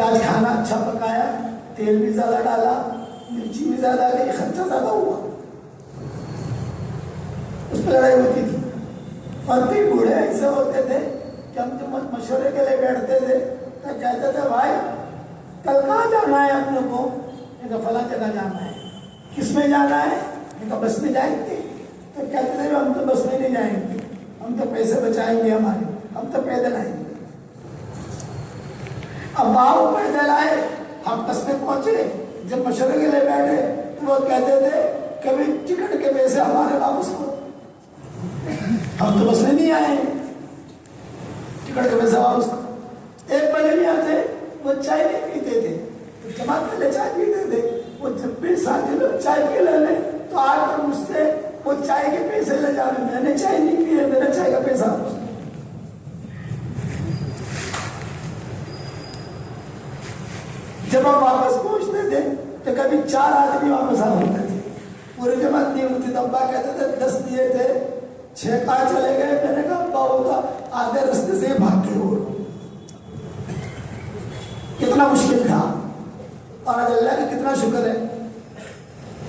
آج کھانا اچھا پکایا، تیل بھی زیادہ ڈالا، مرچی بھی زیادہ گئی، خرچہ زیادہ ہوا، اس پر لڑائی ہوتی تھی۔ اور کئی بوڑھے ایسے ہوتے تھے کہ ہم جو مشورے کے لیے بیٹھتے تھے تو کہتے تھے بھائی کل کہاں جانا ہے اپنے کو؟ فلاں جگہ جانا ہے۔ کس میں جانا ہے؟ بس میں جائیں گے۔ تو کہتے تھے ہم تو بس میں نہیں جائیں گے، ہم تو پیسے بچائیں گے ہمارے، ہم تو پیدل آئیں گے۔ اب باؤ پیدل آئے، ہم بس میں پہنچے، جب مشورے کے لیے بیٹھے تو وہ کہتے تھے کبھی ٹکٹ کے پیسے ہمارے واپس کرو، ہم تو بس میں نہیں آئے، ٹکٹ کے پیسے واپس کرو۔ ایک بجے بھی آتے، وہ چائے نہیں پیتے تھے، جماعت پہلے چائے پیتے تھے، وہ جب بھی ساتھی لوگ چائے پی لے تو آ کر مجھ سے وہ چائے کے پیسے لے جانے، میں نے چائے نہیں پی ہے، میرا چائے کا پیسہ واپس۔ جب ہم واپس پہنچتے تھے تو کبھی 4 آدمی واپس آ ہوتے تھے، پوری جماعت نہیں ہوتی۔ تو ابا کہتے تھے 10 دیے تھے، 6 کہاں چلے گئے؟ میں نے کہا ابا ہوگا آدھے رستے سے بھاگ کے ہو۔ کتنا مشکل تھا، اور آج اللہ کا کتنا شکر ہے،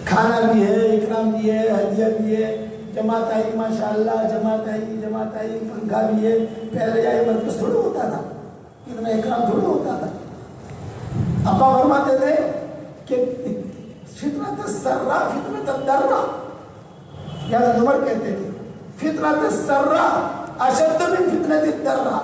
کھانا بھی ہے، اکرام بھی ہے، ہدیہ بھی ہے، جماعت آئی ماشاءاللہ، جماعت آئی، پنکھا بھی ہے، پہلے آئی مرکز تھوڑا ہوتا تھا، اتنا اکرام تھوڑا ہوتا تھا۔ ابا فرماتے تھے کہ فطرت السرا فتنۃ الدرا، یا عمر کہتے تھے فطرت السرا اشد من فتنۃ الدرا،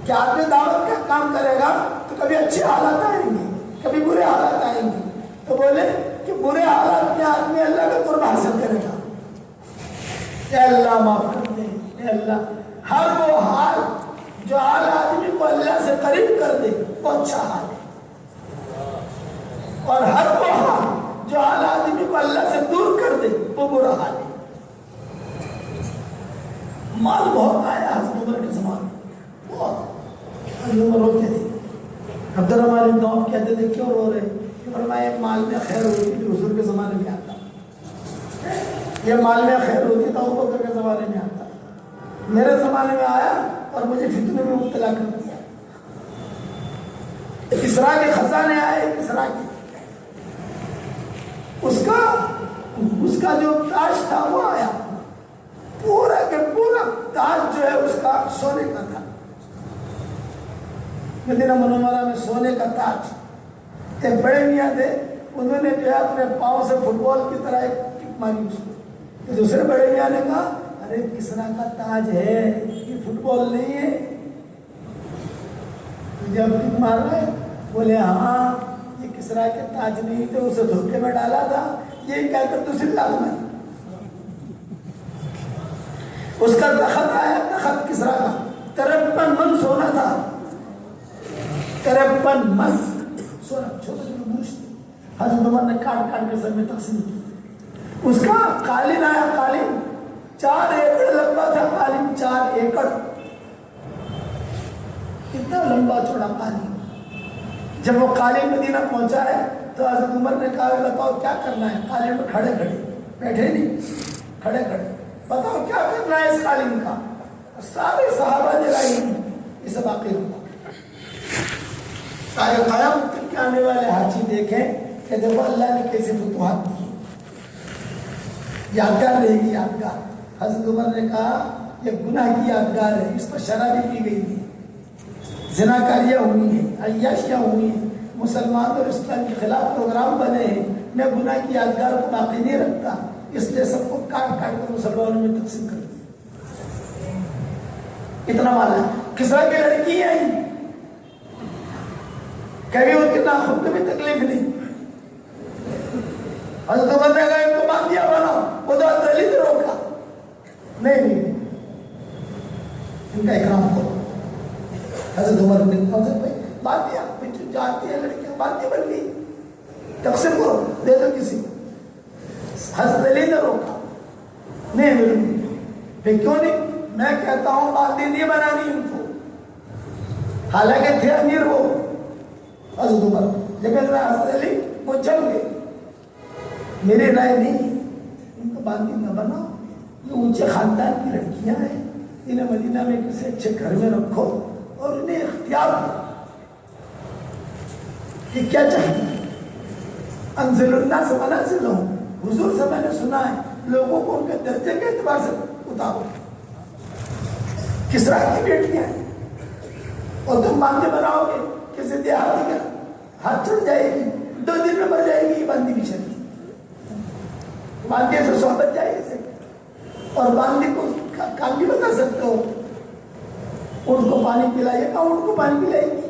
کہ آدمی دعوت کا کام کرے گا تو کبھی اچھے حالات آئیں گے، کبھی برے حالات آئیں گے، تو بولے کہ برے حالات میں آدمی اللہ کا قرب حاصل کرے گا، اے اللہ معاف کر دے، اے اللہ۔ ہر وہ حال جو حال آدمی کو اللہ سے قریب کر دے وہ اچھا حال ہے، اور ہر وہ حال جو حال آدمی کو اللہ سے دور کر دے وہ برا حال ہے۔ مال بہت آیا حضرت عمر کے زمانے میں، بہت، حضرت عمر روتے تھے۔ عبد الرحمن بن عوف کہتے تھے کیوں رو رہے؟ کہ فرمایا مال میں خیر ہوتی تھی حضور کے زمانے میں آتا، یہ مال میں خیر ہوتی تھا ابو بکر کے زمانے میں آتا، میرے زمانے میں آیا اور مجھے فتنے میں مبتلا کر دیا۔ کسرا کے خزانے آئے، کسرا کے، اس کا جو تاج تھا وہ آیا، پورا کے پورا تاج جو ہے اس کا سونے کا تھا، مدینہ منورہ میں سونے کا تاج۔ ایک بڑے میاں تھے، انہوں نے جو ہے اپنے پاؤں سے فٹ بال کی طرح ایک کک ماری اس کو، دوسرے بڑے میاں نے کہا ارے کسرا کا تاج ہے، یہ فٹ بال نہیں ہے، جب کک مار رہے بولے ہاں یہ کسرا کے تاج نہیں تھے، اسے دھوکے میں ڈالا تھا، یہ کہہ کر دوسری لال ماری۔ اس کا تخت آیا، تخت کسرا کا 53 من سونا تھا، 53 من سونا، چھوٹا چھوٹا برش تھے، حضرت عمر نے کاٹ کاٹ کے سب میں تقسیم کی۔ اس کا قالین آیا، قالین 4 ایکڑ لمبا تھا، قالین 4 ایکڑ، کتنا لمبا چوڑا قالین۔ جب وہ قالین مدینہ پہنچا ہے تو حضرت عمر نے کہا بتاؤ کیا کرنا ہے؟ قالین میں کھڑے کھڑے، بیٹھے نہیں، کھڑے کھڑے، بتاؤ کیا کرنا ہے اس قالین کا؟ سارے صحابہ نے رائے اسے باقی رکھا تاکہ قیامت تک کے آنے والے حاجی دیکھیں کہ دیکھو اللہ نے کیسے فتوحات دی، یادگار رہے گی، یادگار۔ حضرت عمر نے کہا یہ گناہ کی یادگار ہے، اس پر شرابی پی گئی تھی، زناکاریاں ہوئی ہیں، عیاشیاں ہوئی ہیں، مسلمان اور اسلام کے خلاف پروگرام بنے ہیں، میں گناہ کی یادگار کو باقی نہیں رکھتا، اس لیے سب کو کاٹ کاٹ کر مسلمانوں میں تقسیم کر دیا۔ اتنا مالا کسرا کی لڑکی آئی، کبھی ان کے ناخن کو بھی تکلیف نہیں، حضرت عمر نے کہا ان کو باندھ دیا بناؤ، وہ تو حضرت علی نے روکا، نہیں ان کا اکرام کرو۔ حضرت عمر نے کہا بھائی باندھ دیا، جانتی ہیں لڑکیاں، باندھ دی بن گئی، تقسیم کرو، دے دو کسی کو۔ حضرت علی نے روکا، نہیں ملوں گی، پھر کیوں نہیں؟ میں کہتا ہوں باندھی نہیں بنانی ان کو، حالانکہ تھے امیر وہ حضرت عمر، لیکن حضرت علی وہ چل گئے، میری رائے نہیں، ان کو باندھی نہ بناؤ، یہ اونچے خاندان کی لڑکیاں ہیں، انہیں مدینہ میں کسی اچھے گھر میں رکھو اور انہیں اختیار دو کہ کیا چاہیے۔ انزل الناس منازلہم، حضور سے میں نے سنا ہے لوگوں کو ان کے درجے کے اعتبار سے اتارو، کسرا کی بیٹیاں ہیں اور تم باندھے بناؤ گے، کسی دیہاتی کا ہاتھ چڑھ جائے گی، 2 دن میں مر جائے گی، یہ باندھی بھی چلی، باندھے سے صحبت جائے اسے، اور باندھے کو کام بھی بتا سکتے ہو، اونٹ کو پانی پلائیے گا، اونٹ کو پانی پلائے گی۔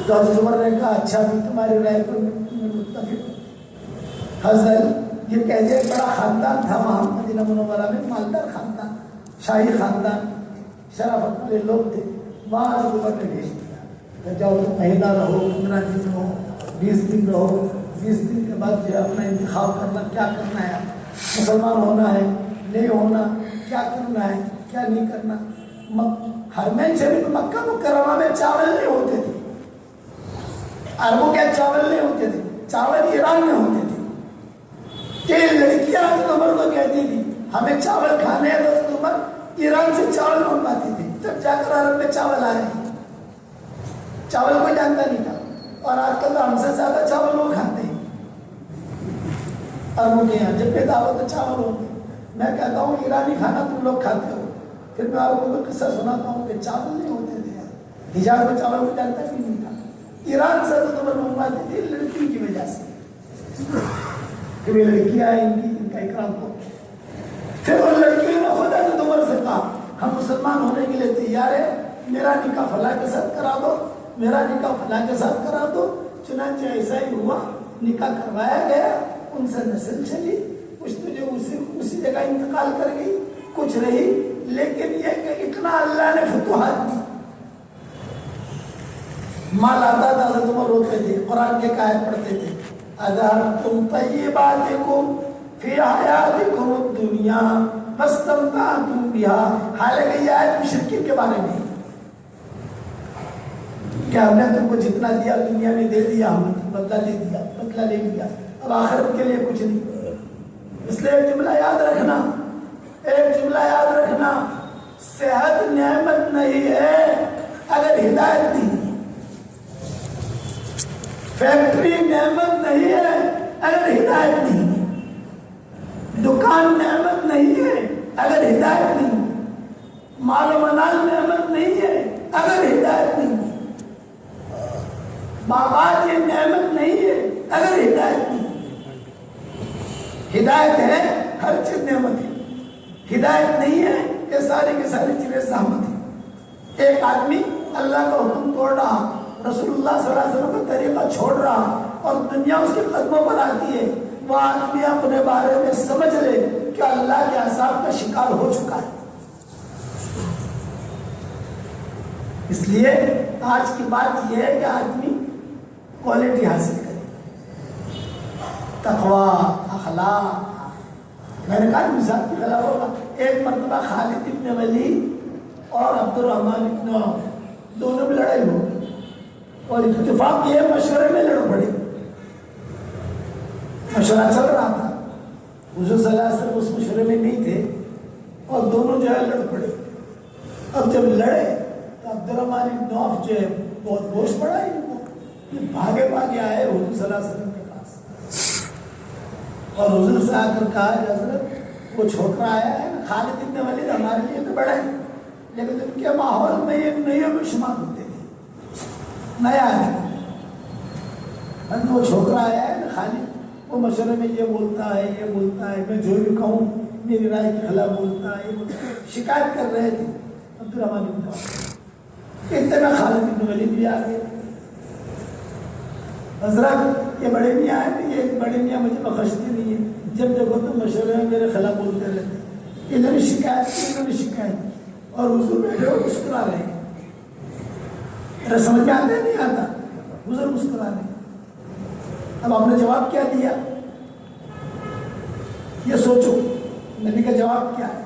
تو حضرت عمر نے کہا اچھا بھی تمہاری رائے پر میں متفق۔ حضرت یہ کہہ دیا بڑا خاندان تھا وہاں مدینہ منورہ میں، مالدار خاندان، شاہی خاندان، شرافت والے لوگ تھے، وہاں حضرت عمر نے بھیج دیا کہ جاؤ تم مہینہ رہو، 15 دن رہو، 20 دن رہو، 20 دن کے بعد جو ہے اپنا انتخاب کرنا، کیا کرنا ہے، مسلمان ہونا ہے نہیں ہونا، کیا کرنا ہے کیا نہیں کرنا۔ حرمین شریف مکہ مکرمہ میں چاول نہیں ہوتے تھے، عربوں کے چاول نہیں ہوتے تھے، چاول ایران میں ہوتے تھے، کہ لڑکیاں حضرت عمر کو کہتی تھی ہمیں چاول کھانے ہیں، تو حضرت عمر ایران سے چاول منگواتی تھی، جب جا کر عرب میں چاول آئے، چاول کوئی جانتا نہیں تھا، اور آج کل تو ہم سے زیادہ چاول وہ کھاتے ہیں۔ اربوں کے یہاں جب بھی دعوت چاول ہوتے، میں کہتا ہوں ایرانی کھانا تم لوگ کھاتے ہو، پھر میں آپ کو قصہ سناتا ہوں کہ چاول نہیں ہوتے تھے یار، حجاز میں چاول کو جانتا بھی نہیں تھا، ایران سے تو تمہیں منگواتی تھی لڑکی کی وجہ سے کہ یہ لڑکیاں ہیں ان کا اکرام کرو. پھر ان لڑکیوں نے خدا سے عمر سے کہا ہم مسلمان ہونے کے لیے تیار ہیں، میرا نکاح فلاں کے ساتھ کرا دو، میرا نکاح فلاں کے ساتھ کرا دو. چنانچہ ایسا ہی ہوا، نکاح کروایا گیا، ان سے نسل چلی، کچھ تو جو اسی جگہ انتقال کر گئی، کچھ رہی، لیکن یہ کہ اتنا اللہ نے فتوحات دی. مال آتا تھا تو تم روتے تھے، قرآن کے آیت پڑھتے تھے، اذهبتم طیباتکم فی حیاتکم الدنیا فاستمتعتم بها. حالانکہ یہ آیت مشرکین کے بارے میں کہ ہم نے تم کو جتنا دیا دنیا میں دے دیا، ہم نے بدلہ دے دیا، بدلہ لے لیا، اب آخرت کے لیے کچھ نہیں. اس لیے ایک جملہ یاد رکھنا، ایک جملہ یاد رکھنا، صحت نعمت نہیں ہے اگر ہدایت نہیں، فیکٹری نعمت نہیں ہے اگر ہدایت نہیں، دکان نعمت نہیں ہے اگر ہدایت نہیں، مال و منال نعمت نہیں ہے اگر ہدایت نہیں، باغات یہ نعمت نہیں ہے اگر ہدایت نہیں. ہدایت ہے ہر چیز نعمت ہے، ہدایت نہیں ہے کہ ساری کی ساری چیزیں زحمت ہے. ایک آدمی اللہ کا حکم توڑ رہا، رسول اللہ صلی اللہ علیہ وسلم کا طریقہ چھوڑ رہا اور دنیا اس کے قدموں پر آتی ہے، وہ آدمی اپنے بارے میں سمجھ لے کہ اللہ کے عذاب کا شکار ہو چکا ہے. اس لیے آج کی بات یہ ہے کہ آدمی کوالٹی حاصل کرے، تقوی، اخلاق. میں نے کہا مثال کے خلاف ہوگا. ایک مرتبہ خالد ابن ولید اور عبد الرحمن ابن عوف دونوں میں لڑائی ہو گئی اور اتفاق یہ مشورے میں لڑ پڑے. مشورہ چل رہا تھا، حضور صلی اللہ علیہ وسلم اس مشورے میں نہیں تھے اور دونوں جو ہے لڑ پڑے. اب جب لڑے تو عبد الرحمن ابن عوف جو ہے بہت بوجھ پڑا ان کو، یہ بھاگے بھاگے آئے حضور صلی اللہ علیہ وسلم کے پاس اور حضور سے آ کر کہا کہ حضرت وہ چھوکرا آیا ہے نا خالد ابن ولید ہمارے لیے تو بڑا ہے، لیکن ان کے ماحول میں یہ نئیوں میں شمار ہوتے تھے، نیا آدمی. وہ چھوکرا آیا ہے نا خالد، وہ مشورے میں یہ بولتا ہے، یہ بولتا ہے، میں جو بھی کہوں میری رائے کے خلاف بولتا ہے، شکایت کر رہے تھے. عبد الرحمن ابن عوف اتنا خالد ابن ولید بھی آ گئے. حضرت یہ بڑے میاں ہیں، یہ بڑے میاں مجھے بخشتے نہیں ہیں، جب دیکھو تو مشورے میں میرے خلاف بولتے رہتے. انہوں نے شکایت کی، انہوں نے شکایت کی اور حضور بیٹھے ہو مسکرا رہے ہیں. میرا سمجھ میں آتا ہے نہیں آتا، حضور مسکرا رہے ہیں. اب آپ نے جواب کیا دیا یہ سوچو، نبی کا جواب کیا ہے؟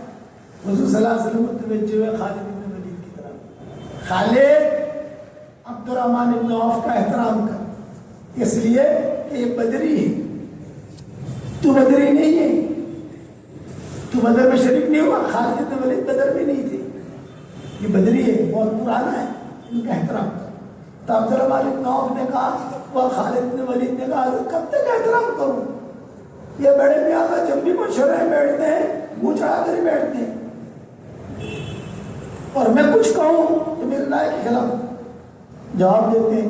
حضور صلی اللہ علیہ وسلم متوجہ ہوئے خالد ابن ولید کی طرف. خالد عبد الرحمن ابن عوف کا احترام کر، اس لیے کہ یہ بدری ہے، تو بدری نہیں ہے، تو بدر میں شریک نہیں ہوا. خالد ابن ولید بدر میں نہیں تھے، یہ بدری ہے، بہت پرانا ہے، ان کا احترام کر. تو عبد الرحمن ابن عوف نے کہا اور خالد ابن ولید نے کہا کب تک احترام کروں؟ یہ بڑے میاں کا جب بھی مشورے میں بیٹھتے ہیں منہ چڑھا کر ہی بیٹھتے ہیں اور میں کچھ کہوں تو میرے رائے کے خلاف جواب دیتے ہیں.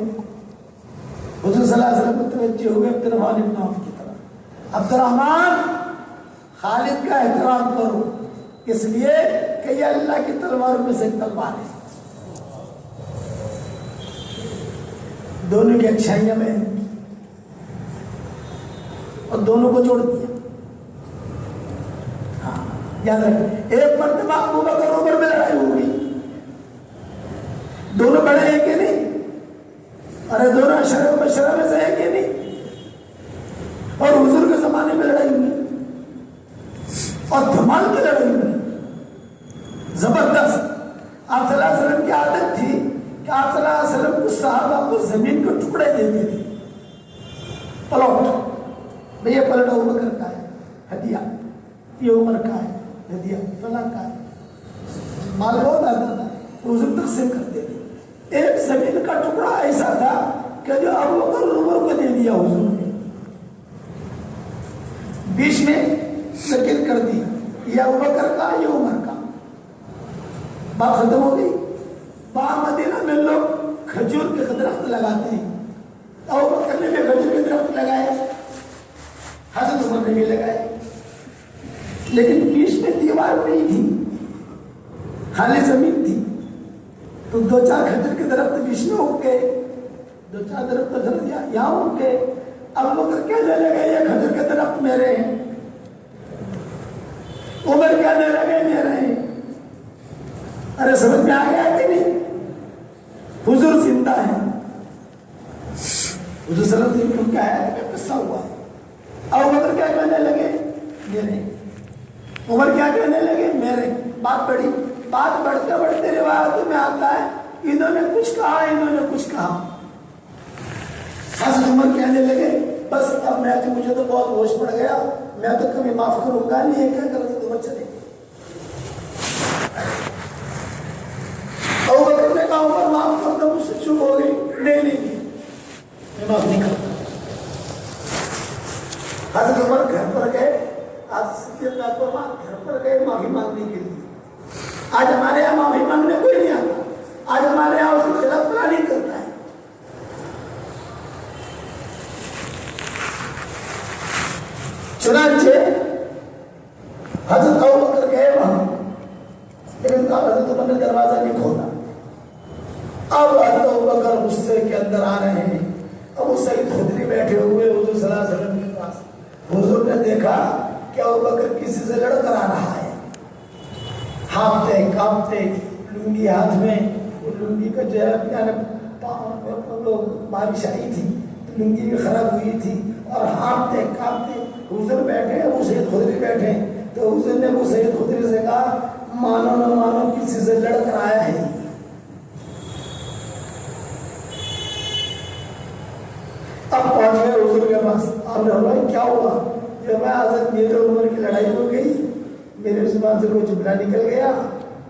حضور صلی اللہ علیہ وسلم متوجہ ہوئے عبد الرحمن ابن عوف کی طرف. عبد الرحمن خالد کا احترام کرو، اس لیے کہ یہ اللہ کی تلواروں میں سے ایک تلوار ہے، دونوں کی اچھائیاں میں اور دونوں کو جوڑ دیا. ہاں یاد رکھیں، ایک مرتبہ ابو بکر عمر میں لڑائی ہوئی، دونوں بڑے ہیں کہ نہیں؟ ارے دونوں اشرف مشرف میں سے ہے کہ نہیں؟ اور حضور کے زمانے میں لڑائی ہوئی اور دھمال کی لڑائی ہوئی زبردست. آپ صلی اللہ علیہ وسلم کی عادت تھی کہ آپ صلی اللہ علیہ وسلم کو صحابہ کو زمین کو ٹکڑے دیتے تھے، پلوٹ بھئی یہ پلٹا ابو بکر کا ہے ہدیہ، یہ عمر کا ہے ہدیہ، فلاں کا ہے. مال بہت آتا تھا تو حضور تقسیم کرتے تھے. ایک زمین کا ٹکڑا ایسا تھا کہ جو ابو بکر عمر کو دے دیا حضور نے. بیچ میں لکیر کر دی، یا ابوبکر کا یا عمر کا، بات ختم ہو گئی۔ وہاں مدینہ میں لوگ کھجور کے درخت لگاتے ہیں، ابوبکر نے بھی کھجور کے درخت لگائے، حضرت عمر نے بھی لگائے، لیکن بیچ میں دیوار نہیں تھی، خالی زمین تھی، تو دو چار کھجور کے درخت بیچ میں اگ گئے، دو چار درخت یہاں اگ گئے۔ اب لوگ کہنے لگے یہ کھجور کے درخت میرے ہیں، عمر کہنے لگے میرے ہیں۔ ارے سمجھ میں آ گیا کہ نہیں؟ حضور زندہ ہے، حضور صلی اللہ علیہ وسلم کا ہے، قصہ ہوا ہے۔ اب عمر کیا کہنے لگے میرے، عمر کیا کہنے لگے میرے، بات بڑی، بات بڑھتے بڑھتے روایتوں میں آتا ہے انہوں نے کچھ کہا، انہوں نے کچھ کہا۔ حضرت عمر کہنے لگے بس اب مجھے تو بہت ہوش پڑ گیا، میں تو کبھی معاف کروں گا نہیں، یہ کہہ کر حضرت عمر چلے گئے۔ ابوبکر نے کہا عمر معاف کر دو، مجھ سے چپ ہو گئی، نہیں میں معاف نہیں کرتا۔ حضرت عمر گھر پر گئے، گھر پر گئے معافی مانگنے کے لیے۔ آج ہمارے یہاں معافی مانگنے کوئی نہیں آتا، آج ہمارے یہاں اس کے خلاف پلاننگ کرتا ہے۔ چنانچہ حضرت ابوبکر گئے وہاں، لیکن حضرت عمر نے دروازہ نہیں کھولا۔ اب حضرت ابوبکر غصے کے اندر آ رہے ہیں، ابو سعید خدری بیٹھے ہوئے حضور صلی اللہ علیہ وسلم کے پاس۔ حضور نے دیکھا کہ ابوبکر کسی سے لڑ کر آ رہا ہے، ہانپتے کانپتے، لنگی ہاتھ میں، لنگی کا جو ہے بارش آئی تھی تو لنگی بھی خراب ہوئی تھی، اور ہانپتے کانپتے حضور بیٹھے، ابو سعید خدری بیٹھے، تو حضور نے ابو سعید خدری سے کہا مانو نہ مانو کسی سے لڑ کر آیا ہے۔ اب پہنچ گئے حضور کے پاس، آپ نے بولا کیا ہوا؟ کہ میں حضرت میرے عمر کی لڑائی ہو گئی، میرے زبان سے کوئی جملہ نکل گیا،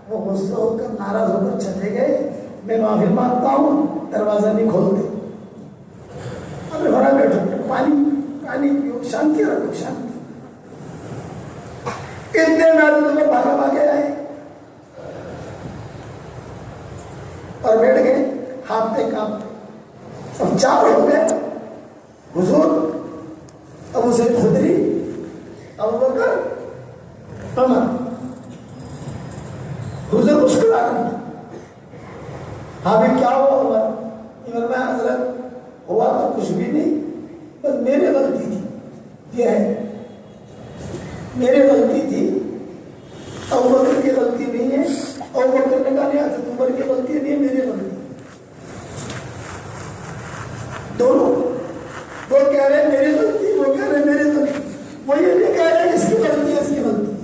وہ غصہ ہو کر ناراض ہو کر چلے گئے، میں معافی مانگتا ہوں، دروازہ نہیں کھولتے۔ اب بڑا بیٹھو، پانی پیو، شانتی رکھو، شانتی۔ اتنے میں تمہیں بھاگا بھاگے آئے اور بیٹھ گئے ہانپتے کانپتے، اب چار ہو گئے، حضور، ابو سعید خدری، ابوبکر، عمر۔ حضور مسکرا رہے ہیں، ہاں بھی کیا ہوا عمر؟ میں حضرت ہوا تو کچھ بھی نہیں، بس میری غلطی تھی، یہ ہے میری غلطی تھی، ابوبکر کی غلطی نہیں ہے۔ ابوبکر نے کہا نہیں، حضرت عمر کی غلطی نہیں ہے، میری غلطی۔ دونوں، وہ کہہ رہے ہیں میری غلطی، وہ کہہ رہے ہیں میری غلطی، وہ یہ نہیں کہہ رہے اس کی غلطی ہے، اس کی غلطی ہے۔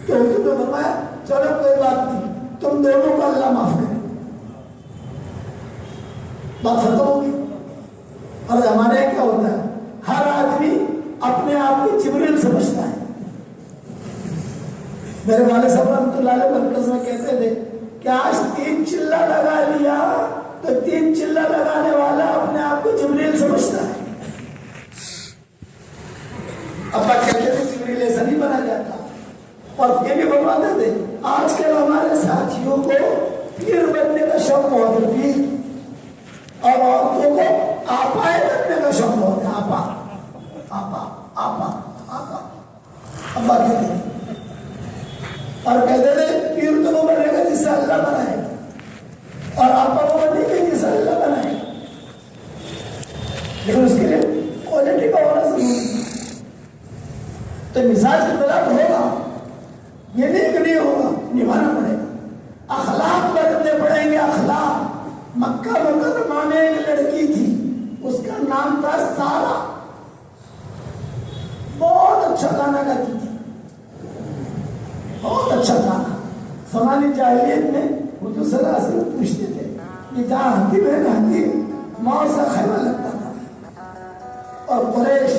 تو حضور نے فرمایا چلو کوئی بات نہیں، تم دونوں کو اللہ معاف کرے، بات ختم ہوگی۔ اور ہمارے یہاں کیا ہوتا ہے، ہر آدمی اپنے آپ کو جبریل سمجھتا ہے۔ میرے والد صاحب رحمۃ اللہ علیہ مرکز میں کہتے تھے کہ آج 3 چلہ لگا لیا تو 3 چلہ لگانے والا اپنے آپ کو جبریل سمجھتا ہے۔ ابا کہتے تھے جبریل ایسا نہیں بنا جاتا، اور یہ بھی فرماتے تھے آج کل ہمارے ساتھیوں کو پیر بننے کا شوق بہت ہے، پیر، اور عورتوں کو آپائے بننے کا شوق بہت ہے، آپا آپا آپا آپا، ابا کہتے تھے، اور کہتے تھے پیر تو وہ بنے گا جس سے اللہ بنائے، اور آپا وہ بنے گا جس سے اللہ بنائے، لیکن اس کے لیے کوالٹی کا ہونا ضروری ہے۔ تو مزاج اختلاف ہوگا، یہ نہیں کہ نہیں ہوگا، نبھانا پڑے گا، اخلاق بدلنے پڑیں گے، اخلاق۔ مکہ مکرمہ میں ایک لڑکی تھی، اس کا نام تھا سارہ، بہت اچھا گانا گاتی تھی، بہت اچھا گانا۔ زمانے جاہلیت میں حضور صلی اللہ علیہ وسلم پوچھتے تھے کہ جہاں ہنسی میں گاتی ماں سے خیمہ لگتا تھا، اور قریش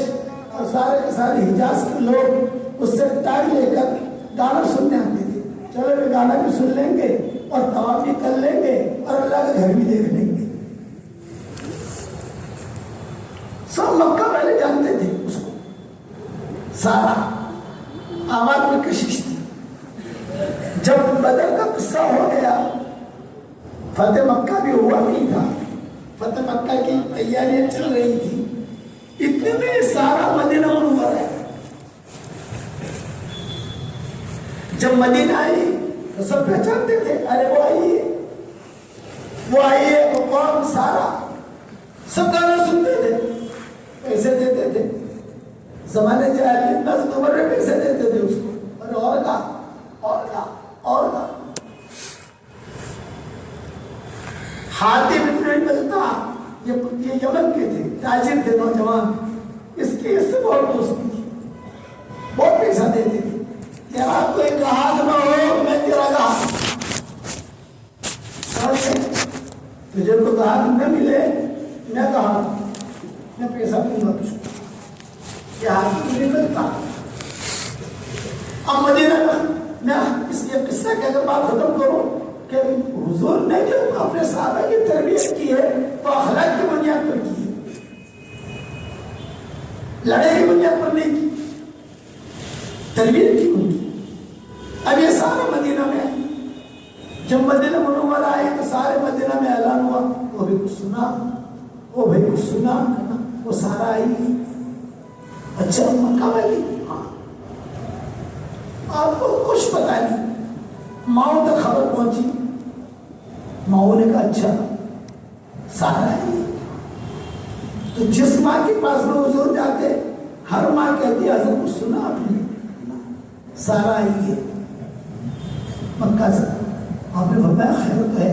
اور سارے کے سارے حجاز کے لوگ اس سے ٹائم لے کر گانا سننے آتے تھے، چلو یہ گانا بھی سن لیں گے اور طواف بھی کر لیں گے اور اللہ کا گھر بھی دیکھ لیں گے۔ سب مکہ والے جانتے تھے اس کو، سارا آماد میں کشش تھی. جب بدر کا قصہ ہو گیا، فتح مکہ بھی ہوا نہیں تھا، فتح مکہ کی تیاریاں چل رہی تھی، اتنے میں سارا مدینہ منورہ ہے. جب مدینہ آئی تو سب پہچانتے تھے، ارے وہ آئیے وہ قوم سارا. سب گانا سنتے تھے، پیسے دیتے تھے. زمانے جاہلیت میں حضرت عمر میں پیسے دیتے تھے اس کو، اور کا حاتم بن بلتع یہ یمن کے تھے، تاجر تھے، نوجوان. اس سے بہت دوستی تھی، بہت پیسہ دیتے تھے. تیرا کوئی گاہک نہ ہو میں تیرا گاہک. تجھے کو گاہک نہ ملے میں گاہک، میں پیسہ دوں گا تجھ کو. یہ حاتم بن بلتع. اب مدینہ میں اس یہ قصہ کہ اگر بات ختم کروں کہ حضور نے جو اپنے صحابہ کی تربیت کی ہے وہ اخلاق کی بنیاد پر کی ہے، لڑائی کی بنیاد پر نہیں کی، تربیت کی ان کی. اب یہ سارے مدینہ میں آئے. جب مدینہ منورہ آئے تو سارے مدینہ میں اعلان ہوا، وہ بھی کچھ سنا، وہ بھی کچھ سنا، وہ سارا آئی. اچھا مکہ والی، آپ کو کچھ پتا نہیں. ماؤں تک خبر پہنچی، ماؤں نے کہا اچھا سارا ہے. تو جس ماں کے پاس میں حضور جاتے ہر ماں کہتی ہے حضرت کچھ سنا آپ نے، سارا آئی ہے مکہ سے. آپ نے فرمایا خیر تو ہے،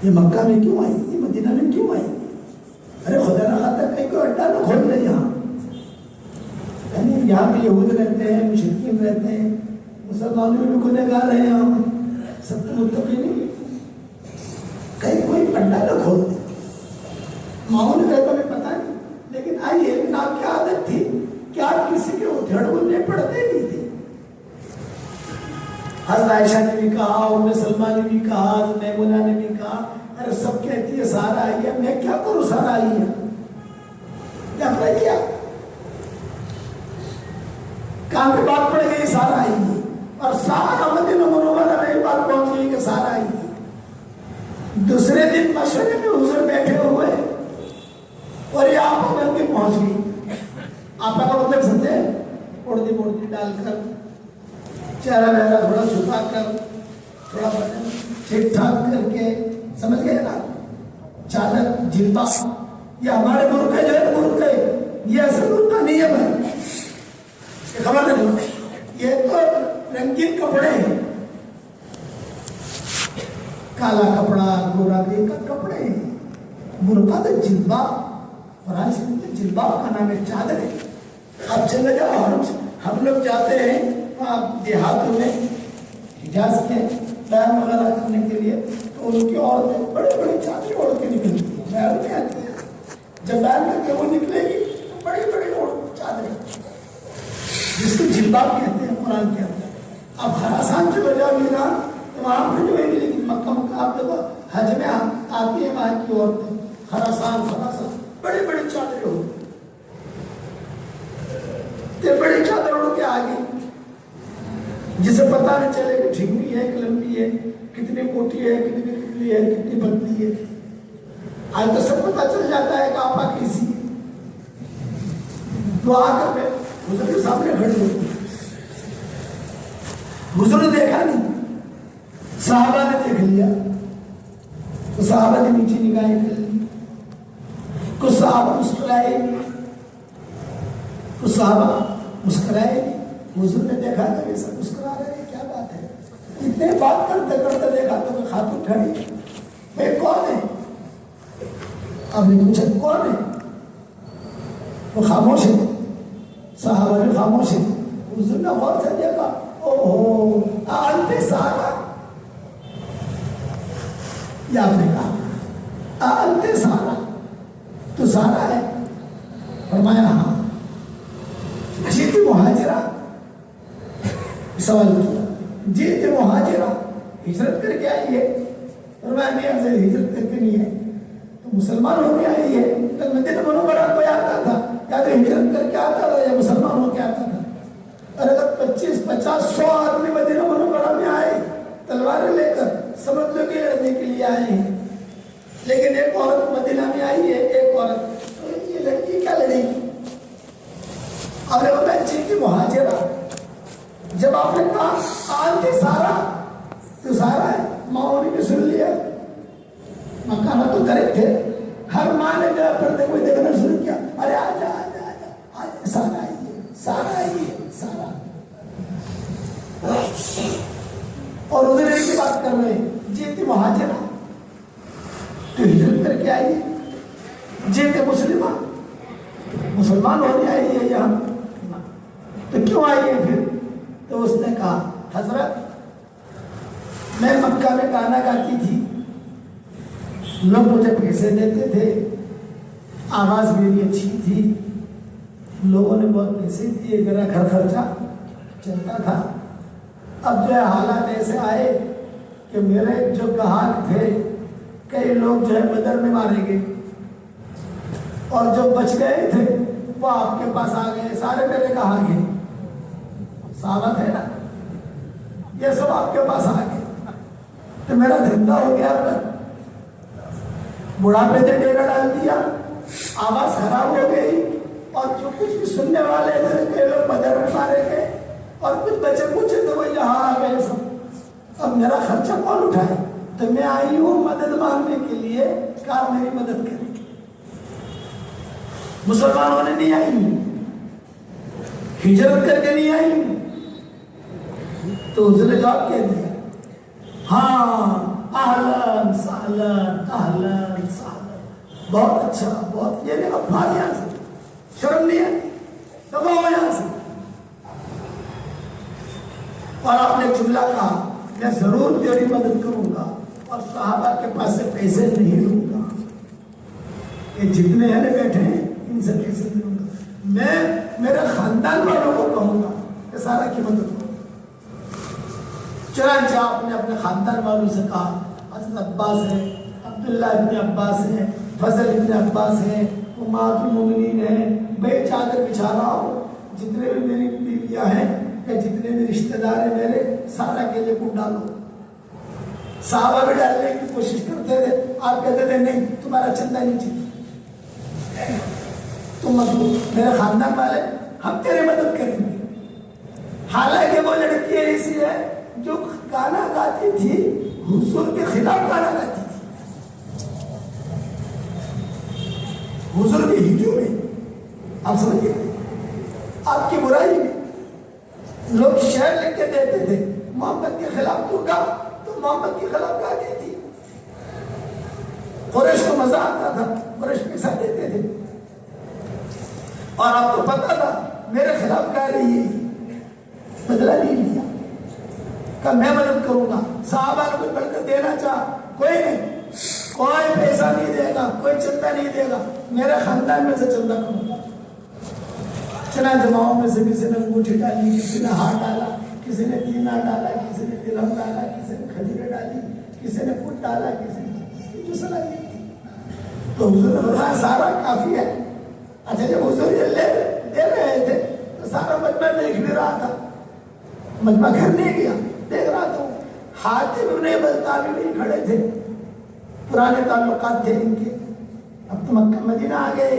یہ مکہ میں کیوں آئی، یہ مدینہ میں کیوں آئی؟ ارے خدا نہ خاطر کہیں کوئی اڈا نہ کھول لے یہاں. یہاں پہ یہود رہتے ہیں، مشرکین رہتے ہیں، مسلمانوں بھی گنہگار ہیں، یہاں سب کو متقی نہیں، کہیں کوئی اڈا نہ کھول دے. ماحول نے کہتا ہمیں پتا نہیں، لیکن آئیے. لیکن آپ کی عادت تھی کہ آپ کسی کے ادھڑ بننے پڑتے نہیں تھے. حضرت عائشہ نے بھی کہا، ام سلمہ نے بھی کہا، حضرت میمونہ نے بھی کہا، ارے سب کہتی ہے سارا آئی ہے، میں کیا کروں سارا آئی ہے، کیا کہاں پہ بات پڑ گئی سارا آئی ہے. اور سارا مدینہ منورہ میں بات پہنچ گئی کہ سارا آئی ہے. دوسرے دن مشورے میں حضور بیٹھے ہوئے اور یہ آپا بن کے پہنچ گئی. آپا کا مطلب سمجھے، اڑدی ڈال کر، چہرہ وہرہ تھوڑا چھپا کر، تھوڑا ٹھیک ٹھاک کر کے، سمجھ گئے نا، چادر جلبہ. یہ ہمارے ملک ہے جو ہے ملک ہے، یہ ایسے ملک کا نہیں ہے بھائی، خبر نہیں. یہ تو رنگین کپڑے ہیں، کالا کپڑا، گورا دے کا کپڑے ہیں. برقع تو جلبہ، قرآن شریف میں جلبہ کا نام ہے، چادر ہے. اب چلے جاؤ، ہم لوگ جاتے ہیں دیہاتوں میں حجاز کے بیان وغیرہ کرنے کے لیے، تو ان کی عورتیں بڑی بڑی چادریں اوڑھ کے نکلتی ہیں، بیان میں آتی ہے. جب بیان کر کے وہ نکلے گی تو بڑی بڑی چادریں، جس کو جلباب کہتے ہیں قرآن کے اندر. اب خراسان سے بجا ایران تو وہاں پہ جو ہے، لیکن مکہ آپ دیکھو حج میں آتی ہے وہاں کی عورتیں، خراسان بڑی بڑی چادریں ہوتی، بڑی چادر اڑ کے آ گئی، جسے پتا نہ چلے کہ ٹھیک ہے کہ لمبی ہے، کتنی موٹی ہے، کتنی پتلی ہے، کتنی پتلی ہے. آج تو سب پتا چل جاتا ہے کہ آپا کیسی ہے. تو آ کر میں حضور کے سامنے کھڑی ہوئی. حضور نے دیکھا نہیں، صحابہ نے دیکھ لیا. تو صحابہ نے نیچے نگاہیں کر لی. کچھ صحابہ مسکرائے نہیں، کچھ صحابہ مسکرائے نہیں. حضور نے دیکھا کہ یہ سب مسکرا رہے ہیں، کیا بات ہے. اتنے بات کرتے کرتے دیکھا تو میں خاتون کھڑی، بھائی کون ہے؟ آپ نے پوچھا کون ہے؟ وہ خاموش ہے. صحابہ نے خاموش ہے. حضور نے غور سے دیکھا، اوہو انت سارا. یہ آپ نے کہا انت سارا، تو سارا ہے؟ فرمایا ہاں. جیت مہاجرہ، سوال کیا جیت مہاجرہ، ہجرت کر کے آئی ہے؟ فرمایا نہیں، ہم سے ہجرت کر کے نہیں ہے. تو مسلمان ہو کے آئی ہے. مدینہ منورہ کوئی آتا تھا یا تو ہجرت کر کے آتا تھا یا مسلمان ہو کے آتا تھا. اور اگر 25 50 100 آدمی مدینہ منورہ میں آئے تلواریں لے کر سمجھ لو کہ لڑنے کے لیے آئے ہیں, لیکن ایک عورت مدینہ میں آئی ہے, ایک عورت, یہ لڑکی کیا لڑے گی؟ اور وہ بچی کی مہاجرہ. جب آپ نے کہا آن تھی سارا, تو سارا ہے, ماں نے بھی سن لیا. مکانہ تو کرے تھے, ہر ماں نے جو پردے کوئی دیکھنا شروع کیا, ارے آجا آجا آجا آجا, سارا آئیے, سارا آئیے, سارا. اور حضور کی بات کر رہے ہیں, جی تھی مہاجرہ تو ہجرت کر کے آئیے, جی تھے مسلمان ہونے آئی ہے یہاں, تو کیوں آئی ہے پھر؟ تو اس نے کہا حضرت میں مکہ میں گانا گاتی تھی, لوگ مجھے پیسے دیتے تھے, آواز میری اچھی تھی, لوگوں نے بہت پیسے دیے, میرا گھر خرچہ چلتا تھا. اب جو ہے حالات ایسے آئے کہ میرے جو گاہک تھے کئی لوگ جو ہے بدر میں مارے گئے, اور جو بچ گئے تھے وہ آپ کے پاس آ گئے, سارے میرے گاہک ہیں, صحابہ تھے نا, یہ سب آپ کے پاس آ گئے. تو میرا دھندا ہو گیا, بڑھاپے سے ڈیرا ڈال دیا, آواز خراب ہو گئی, اور جو کچھ بھی سننے والے تھے کئی لوگ بدر میں مارے گئے, اور کچھ بچے پوچھے تو وہ یہاں آ گئے سب. اب میرا خرچہ کون اٹھائے؟ تو میں آئی ہوں مدد مانگنے کے لیے, کیا میری مدد کرے؟ مسلمان ہونے نہیں آئی ہوں, ہجرت کر کے نہیں آئی ہوں. تو اس نے جواب کہہ دیا, ہاں اہلن سہلن اہلن سہلن, بہت اچھا, بہت, یہ نہیں, اب بھاگ یہاں سے, شرم نہیں ہے, دباؤ یہاں سے. اور آپ نے جملہ کہا میں ضرور تیری مدد کروں گا, اور صحابہ کے پاس سے پیسے نہیں لوں گا, یہ جتنے ہیں بیٹھے ہیں ان سے پیسے نہیں لوں گا, میں میرے خاندان والوں کو کہوں گا کہ سارا کی مدد کرو. چنانچہ آپ نے اپنے خاندان والوں سے کہا, حضرت عباس ہے, عبداللہ ابن عباس ہے, فضل ابن عباس ہے, امہات المومنین ہیں, بے چادر بچھا رہا ہوں, جتنے بھی میری بیویاں ہیں کہ جتنے بھی رشتہ دار ہیں میرے, سارا کے لیے کچھ ڈالو. صحابہ بھی ڈالنے کی کوشش کرتے تھے, آپ کہتے تھے نہیں تمہارا چندہ نہیں چاہیے, تم مطلب میرے خاندان والے ہم تیری مدد کریں گے. حالانکہ وہ لڑکی ایسی ہے جو گانا گاتی تھی, حضور کے خلاف گانا گاتی تھی, حضور کی ہجو میں, آپ سمجھئے, آپ کی برائی میں لوگ شعر لکھ کے دیتے تھے, محمد کے خلاف تو گا, تو محمد کے خلاف گاتی تھی. قریش کو مزہ آتا تھا, قریش پیسہ دیتے تھے, اور آپ کو پتا تھا میرے خلاف گا رہی ہے, بدلہ نہیں لیا, کہ میں مدد کروں گا. صحابہ نے کچھ بڑھ کر دینا چاہ, کوئی نہیں, کوئی پیسہ نہیں دے گا, کوئی چندہ نہیں دے گا, میرے خاندان میں سے چندہ کروں گا. چنانچہ جماعوں میں سے کسی نے انگوٹھی ڈالی, کسی نے ہار ڈالا, کسی نے دینار ڈالا, کسی نے درہم ڈالا, کسی نے کھجوریں ڈالی, کسی نے پٹ ڈالا, کسی نے جس کی جو صلاحیت تھی. تو حضور نے بتایا سارا کافی ہے. اچھا جب حضور یہ دے رہے تھے تو سارا مجمع دیکھ بھی رہا تھا, مجمع گھر نہیں گیا, دیکھ رہا تھا. حاتم ابن بلتابی بھی کھڑے تھے, پرانے تعلقات تھے ان کے, اب تو مکہ مدینہ آ گئے.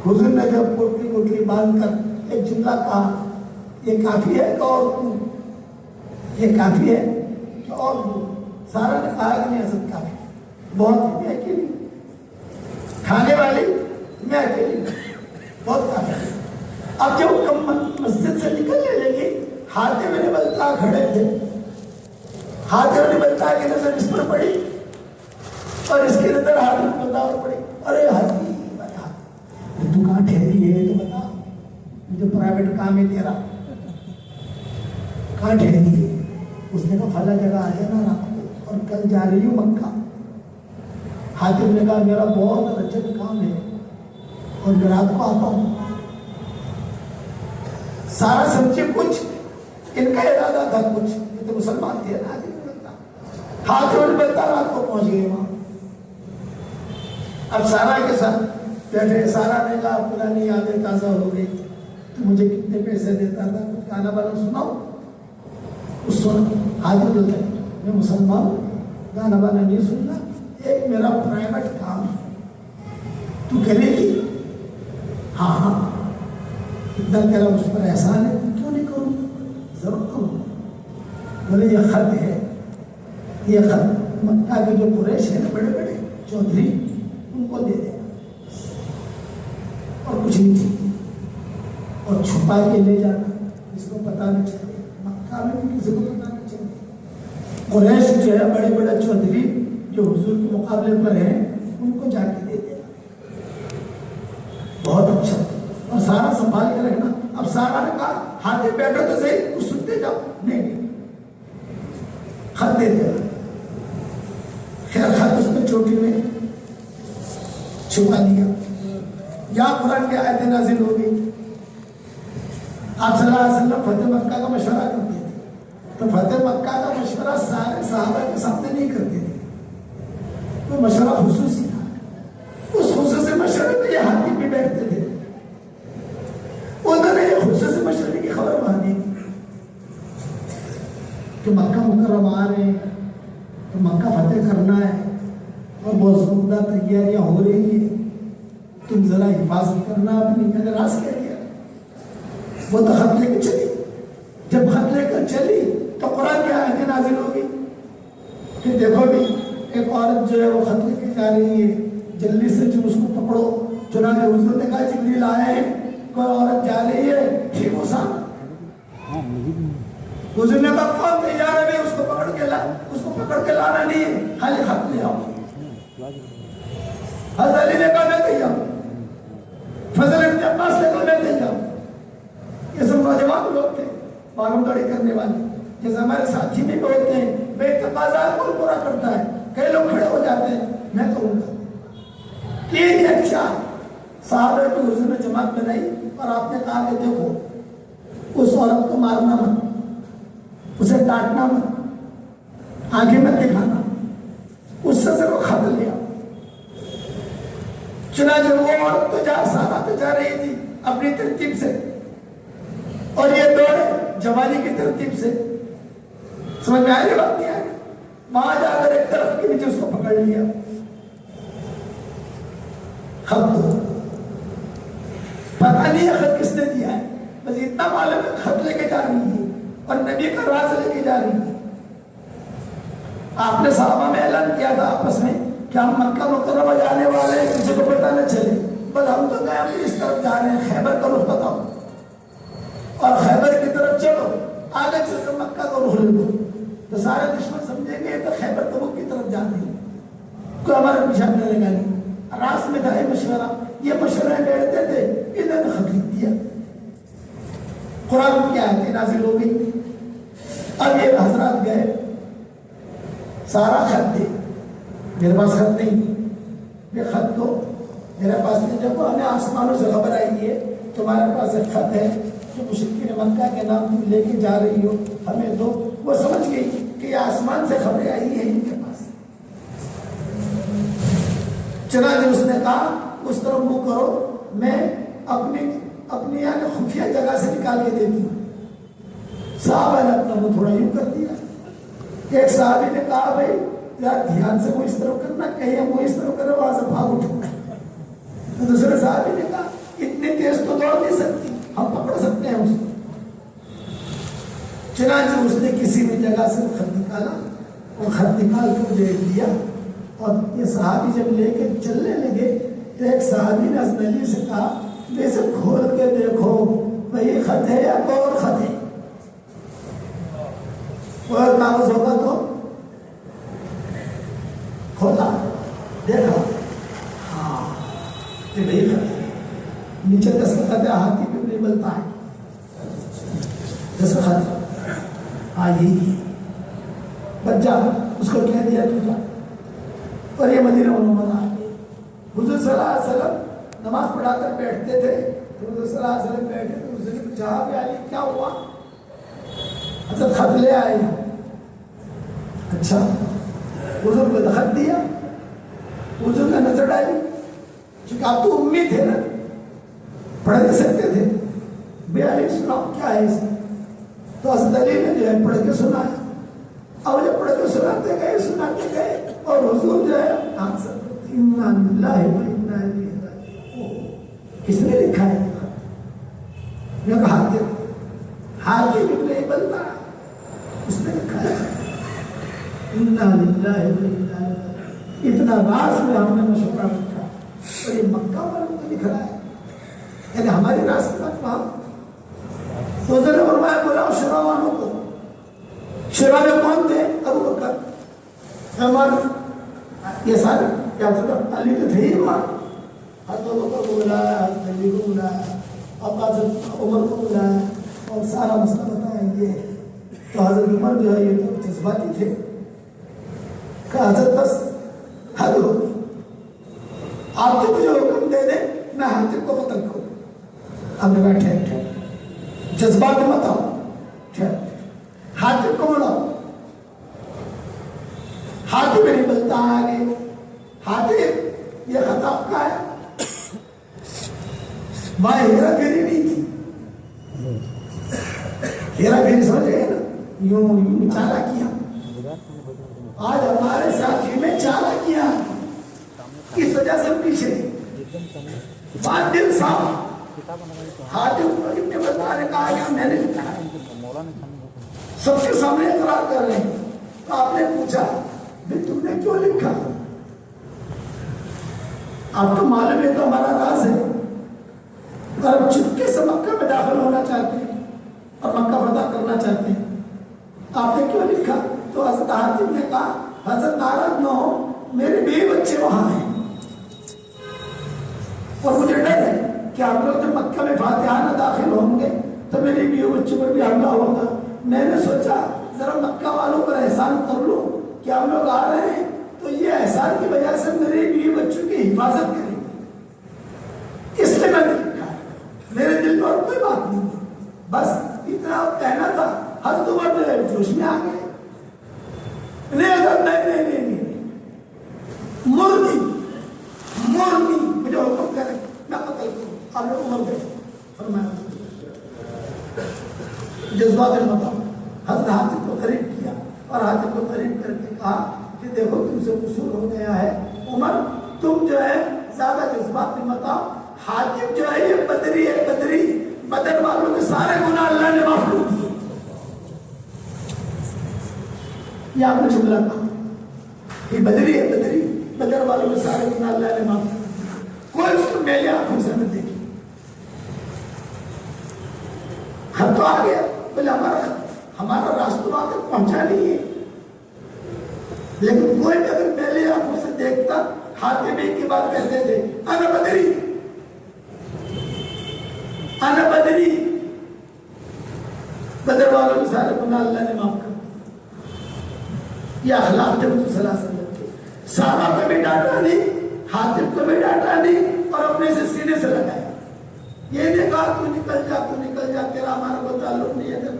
حضور نے جب پوٹلی پوٹلی باندھ کر ایک جملہ کہا, یہ کافی ہے کہ اور دوں, یہ کافی ہے کہ اور دوں. سارا نے کہا کہ نہیں حضرت کافی, بہت ہی, میں اکیلی, کھانے والی میں اکیلی, بہت کافی ہے. اب جب مسجد سے نکلنے لگی, حاتم ابن بلتع کھڑے تھے, حاتم ابن بلتع کی نظر اس پر پڑی, اور اس کی نظر حاتم ابن بلتع پر پڑی. ارے حاتم, تو کہاں ٹھہری ہے, تو بتا, مجھے پرائیویٹ کام ہے تیرا, کہاں ٹھہری ہے؟ اس نے کہا فلاں جگہ آ جانا رات کو, اور کل جا رہی ہوں مکہ. حاتم نے کہا میرا بہت اچھا کام ہے اور میں رات کو آتا ہوں. سارا سمجھے کچھ ان کا ارادہ تھا, کچھ یہ تو مسلمان تھے نا, حاتم نے بلتا رات کو پہنچ گئے وہاں. اب سارا کے ساتھ بیٹھے، سارا نے کہا پرانی یادیں تازہ ہو گئی، تو مجھے کتنے پیسے دیتا تھا، کچھ گانا بانا سناؤ. اس وقت حاضر ہوتا ہے، میں مسلمان ہوں، گانا بانا نہیں سننا، ایک میرا پرائیویٹ کام ہے، تو کرے گی؟ ہاں ہاں، اتنا تیرا مجھ پر احسان ہے، کیوں نہیں کروں؟ ضرور کروں. بولے یہ خط ہے، یہ خط مکہ کے جو قریش ہیں نا بڑے بڑے چودھری، ان کو دے دے اور کچھ نہیں چاہیے، اور چھپا کے لے جانا، کسی کو پتا نہیں چلے، مکہ میں بھی کسی کو پتا نہیں چلے. قریش جو ہے بڑے بڑے چودھری جو حضور کے مقابلے پر ہیں، ان کو جا کے دے دینا. بہت اچھا، اور سارا سنبھال کے رکھنا. اب سارا نے کہا ہاتھ بیٹھو تو صحیح، کچھ سنتے جاؤ. نہیں، خط دے دیا. خیر خط اس میں چوٹی میں چھپا دیا. یا قرآن کی آیتیں نازل ہو گئی. آپ صلی اللہ علیہ وسلم فتح مکہ کا مشورہ کرتے تھے، تو فتح مکہ کا مشورہ سارے صحابہ کے سامنے نہیں کرتے تھے، تو مشورہ خصوصی تھا. اس خصوصی مشورے میں یہ ہاتھی پہ بیٹھتے تھے، انہوں نے یہ خصوصی مشورے کی خبر باندھی کہ مکہ مکرمہ آ رہے ہیں، تو مکہ فتح کرنا ہے اور بہت زمدہ تیاریاں ہو رہی ہیں، تم ذرا حفاظت کرنا اپنی. میں نے راز کہہ دیا. وہ تو خط لے کے چلی. جب خط لے کر چلی تو قرآن کی آیتیں نازل ہو گئی کہ دیکھو بھی ایک عورت جو ہے وہ خط لے کے جا رہی ہے، جلدی سے تم اس کو پکڑو. چنانچہ حضور نے کہا جبریل آئے ہیں، کوئی عورت جا رہی ہے، ٹھیک ہو صاحب. حضور نے کہا کون تیار ہے، اس کو پکڑ کے لا. اس کو پکڑ کے لانا نہیں ہے، خالی خط لے آؤ. حضرت علی نے کہا میں تیار ہوں. فضل ابن عباس نے کہا میں تیار ہوں. یہ سب نوجوان لوگ تھے، معلوم داڑھی کرنے والے، جیسے ہمارے ساتھی میں بھی ہوتے ہیں. بے تقاضا کون پورا کرتا ہے؟ کئی لوگ کھڑے ہو جاتے ہیں، میں کروں گا. 3 یا 4 صحابہ کو حضور نے جماعت بنائی اور آپ نے کہا کہ دیکھو اس عورت کو مارنا مت، اسے ڈانٹنا مت، آنکھیں مت دکھانا، اس سے صرف خط لیا. چنانچہ وہ عورت تو سارا تو جا رہی تھی اپنی ترتیب سے، اور یہ دوڑے جوانی کی ترتیب سے. سمجھ میں آئی بات نہیں آئی؟ وہاں جا کر ایک طرف کے نیچے اس کو پکڑ لیا. خط دو. پتہ نہیں ہے خط کس نے دیا ہے، بس اتنا معلوم ہے خط لے کے جا رہی ہے اور نبی کا راز لے کے جا رہی ہے. آپ نے صحابہ میں اعلان کیا تھا آپس میں کہ ہم مکہ مکرمہ جانے والے ہیں، کسی کو پتہ نہ چلے. بس ہم تو گئے ہم اس طرف جا رہے ہیں، خیبر کا رخ بتاؤ اور خیبر کی طرف چلو، آگے چل کر مکہ کا رخ لے لو. تو سارے دشمن سمجھیں گے تو خیبر تبوک کی طرف جاتے ہیں، کوئی ہمارا پیچھا کرنے لگا نہیں. راس میں تھا یہ مشورہ، یہ مشورہ بیٹھتے تھے، انہوں نے خط لکھ دیا. قرآن کی آیتیں نازل ہو گئی. اب یہ حضرات گئے، سارا خط دے. میرے پاس خط نہیں، یہ خط دو میرے پاس نہیں. جب ہمیں آسمانوں سے خبر آئی ہے تمہارے پاس ایک خط ہے جو مشرکین مکہ کے نام تم لے کے جا رہی ہو، ہمیں دو. وہ سمجھ گئی کہ یہ آسمان سے خبریں آئی ہیں ان کے پاس. چنانچہ اس نے کہا اس طرف منہ کرو، میں اپنی یعنی خفیہ جگہ سے نکال کے دیتی ہوں. صحابہ نے اپنا منہ تھوڑا یوں کر دیا. ایک صحابی نے کہا بھائی یار دھیان سے وہ اس طرف کرنا، کہیں ہم وہ اس طرف کریں وہاں سے بھاگ اٹھنا. تو دوسرے صحابی نے کہا اتنی تیز تو دوڑ نہیں سکتی، ہم پکڑ سکتے ہیں اس کو. چنانچہ اس نے کسی بھی جگہ سے خط نکالا، وہ خط نکال کر دے دیا. اور یہ صحابی جب لے کے چلنے لگے تو ایک صحابی نے حضرت علی سے کہا اسے کھول کے دیکھو وہی خط ہے یا کوئی اور خط ہے. کوئی اور کاغذ ہوگا تو کھولا دیکھا، ہاں یہ وہی خط ہے. نیچے دستخط ہاتھی پہ نہیں ملتا ہے دستخط، ہاں یہی بچہ اس کو کہہ دیا تو جا. اور یہ مدینہ منورہ آ گئی. حضور صلی اللہ علیہ وسلم نماز پڑھا کر بیٹھتے تھے، تو حضور صلی اللہ علیہ وسلم بیٹھے تو حضور نے پوچھا کہ علی کیا ہوا؟ حضرت خط لے آئے. اچھا. حضور کو خط دیا، حضور نے نظر ڈالی کہ آپ تو امی تھے نا، پڑھ نہیں سکتے تھے، بیالی سناؤ کیا ہے اس میں؟ تو حضرت علی نے جو ہے پڑھ کے سنایا، اور جب پڑھ کے سناتے گئے اور حضور جو ہے انا للہ و انا الیہ راجعون. کس نے لکھا ہے؟ میں کہا حاتم ابن بلتع اس نے لکھا ہے انا للہ و انا الیہ. اتنا راز میں ہم نے مشورہ رکھا اور یہ مکہ والوں کو لکھ رہا ہے، یعنی ہماری راز کی بات وہاں. تو حضور نے فرمایا بولا شورا والوں کو. شورا میں کون تھے؟ ابو بکر، عمر، یہ سارے کیا علی تو تھے ہی وہاں. حضرت ابو بکر کو بلایا، حضرت علی کو بلایا، اب حضرت عمر کو بلایا اور سارا مسئلہ بتائیں گے. تو حضرت عمر جو ہے یہ تو جذباتی تھے کہ حضرت بس حد ہوگی، آپ تو مجھے حکم دے دیں میں حاتم کو قتل کروں. اب نے کہا ٹھیک ٹھیک، جذبات مت آؤ، ٹھیک حاتم کو بڑھاؤ. حاتم نہیں بلتا آگے. حاتم یہ خطا کا ہے، وہاں ہیرا پھیری نہیں تھی. ہیرا پھیری سمجھ گئے نا، یوں چالا کیا. آج ہمارے ساتھی میں چالا کیا اس وجہ سے پیچھے بات دل صاحب. حاتم کو ابن بلتع نے کہا کہ میں نے لکھا ہے، سب کے سامنے اقرار کر رہے ہیں. تو آپ نے پوچھا بھی تم نے کیوں لکھا؟ آپ تو معلوم ہے تو ہمارا راز ہے، اور ہم چپکے سے مکہ میں داخل ہونا چاہتے ہیں اور مکہ فتح کرنا چاہتے ہیں. آپ نے کیوں لکھا؟ تو حضرت حاتم نے کہا حضرت ناراض نہ ہو، میرے بیوی بچے وہاں ہیں اور مجھے ڈر ہے کہ آپ لوگ جب مکہ میں فاتحانہ داخل ہوں گے تو میری بیوی بچوں پر بھی حملہ ہوگا. میں نے سوچا ذرا مکہ والوں پر احسان کر لوں کہ آپ لوگ آ رہے ہیں تو یہ احسان کی وجہ سے میری بیوی بچوں کی حفاظت کریں گے، اس لیے میں نے لکھا ہے. میرے دل میں اور کوئی بات نہیں ہے، بس اتنا کہنا تھا. حضرت عمر جو ہے جوش میں آ گئے. نہیں مردی مجھے حکم کرے میں قتل کروں. آپ نے عمر گئے فرمایا جذبات المتا. حضرت حاتم کو قریب کیا اور حاتم کو قریب کر کے کہا کہ دیکھو تم سے قصور ہو گیا ہے عمر، تم جو ہے زیادہ جذبات المتا. حاتم جو ہے یہ بدری ہے، بدر والوں کے سارے گناہ اللہ نے معاف کر دیے. یہ آپ نے جملہ کہا، یہ بدری ہے، بدر والوں کے سارے گناہ اللہ نے معاف کر دیے. کوئی اس کو میلی آنکھوں سے نہ دیکھی. خط تو آ گیا، بولے ہمارا راستہ وہاں تک پہنچا نہیں ہے، لیکن کوئی بھی اگر میلی آنکھوں سے دیکھتا حاتم ایک کی بات کہتے تھے انا بدری، انا بدری. بدر والوں کے سارے گناہ اللہ نے معاف کر دیا. یہ اخلاق جب صلی اللہ علیہ وسلم کے. سارا کو بھی ڈانٹا نہیں، حاتم کو بھی ڈانٹا نہیں اور اپنے سے سینے سے لگایا. یہ نہیں کہا تو نکل جا تیرا ہمارا کوئی تعلق نہیں ہے.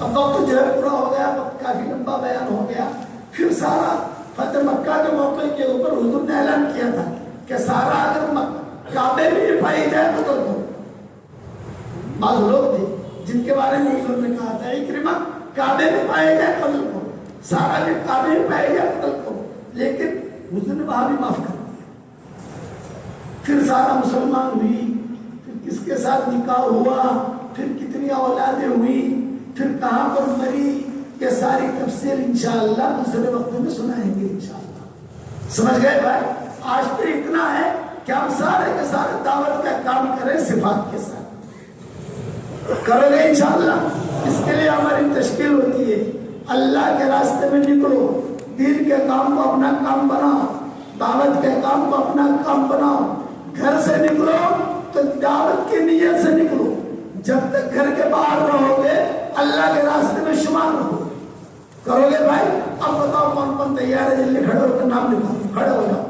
اب وقت جو ہے پورا ہو گیا، وقت کافی لمبا بیان ہو گیا. پھر سارا فتح مکہ کے موقع کے اوپر حضور نے اعلان کیا تھا کہ سارا اگر کعبے میں پائی جائے تو قتل کرو. بعض لوگ تھے جن کے بارے میں حضور نے کہا تھا اکرمہ کعبے میں پائے جائے قتل کرو، سارا بھی کعبے میں پائے جائے قتل کرو. لیکن حضور نے وہاں بھی معاف کر دیا. پھر سارا مسلمان ہوئی، پھر کس کے ساتھ نکاح ہوا، پھر کتنی اولادیں ہوئی، پھر کہاں پر مری، یہ ساری تفصیل انشاءاللہ دوسرے وقت میں سنائیں گے انشاءاللہ. سمجھ گئے بھائی؟ آج تو اتنا ہے کہ ہم سارے کے سارے دعوت کا کام کریں صفات کے ساتھ. کرو گے انشاءاللہ. اس کے لیے ہماری تشکیل ہوتی ہے. اللہ کے راستے میں نکلو، دین کے کام کو اپنا کام بناؤ، دعوت کے کام کو اپنا کام بناؤ. گھر سے نکلو تو دعوت کی نیت سے نکلو. جب تک گھر کے باہر رہو گے اللہ کے راستے میں شمار رہو. کرو گے بھائی؟ اب بتاؤ کون کون تیار ہے؟ جلدی کھڑے ہو کر نام لکھاؤ. کھڑے ہو جاؤ.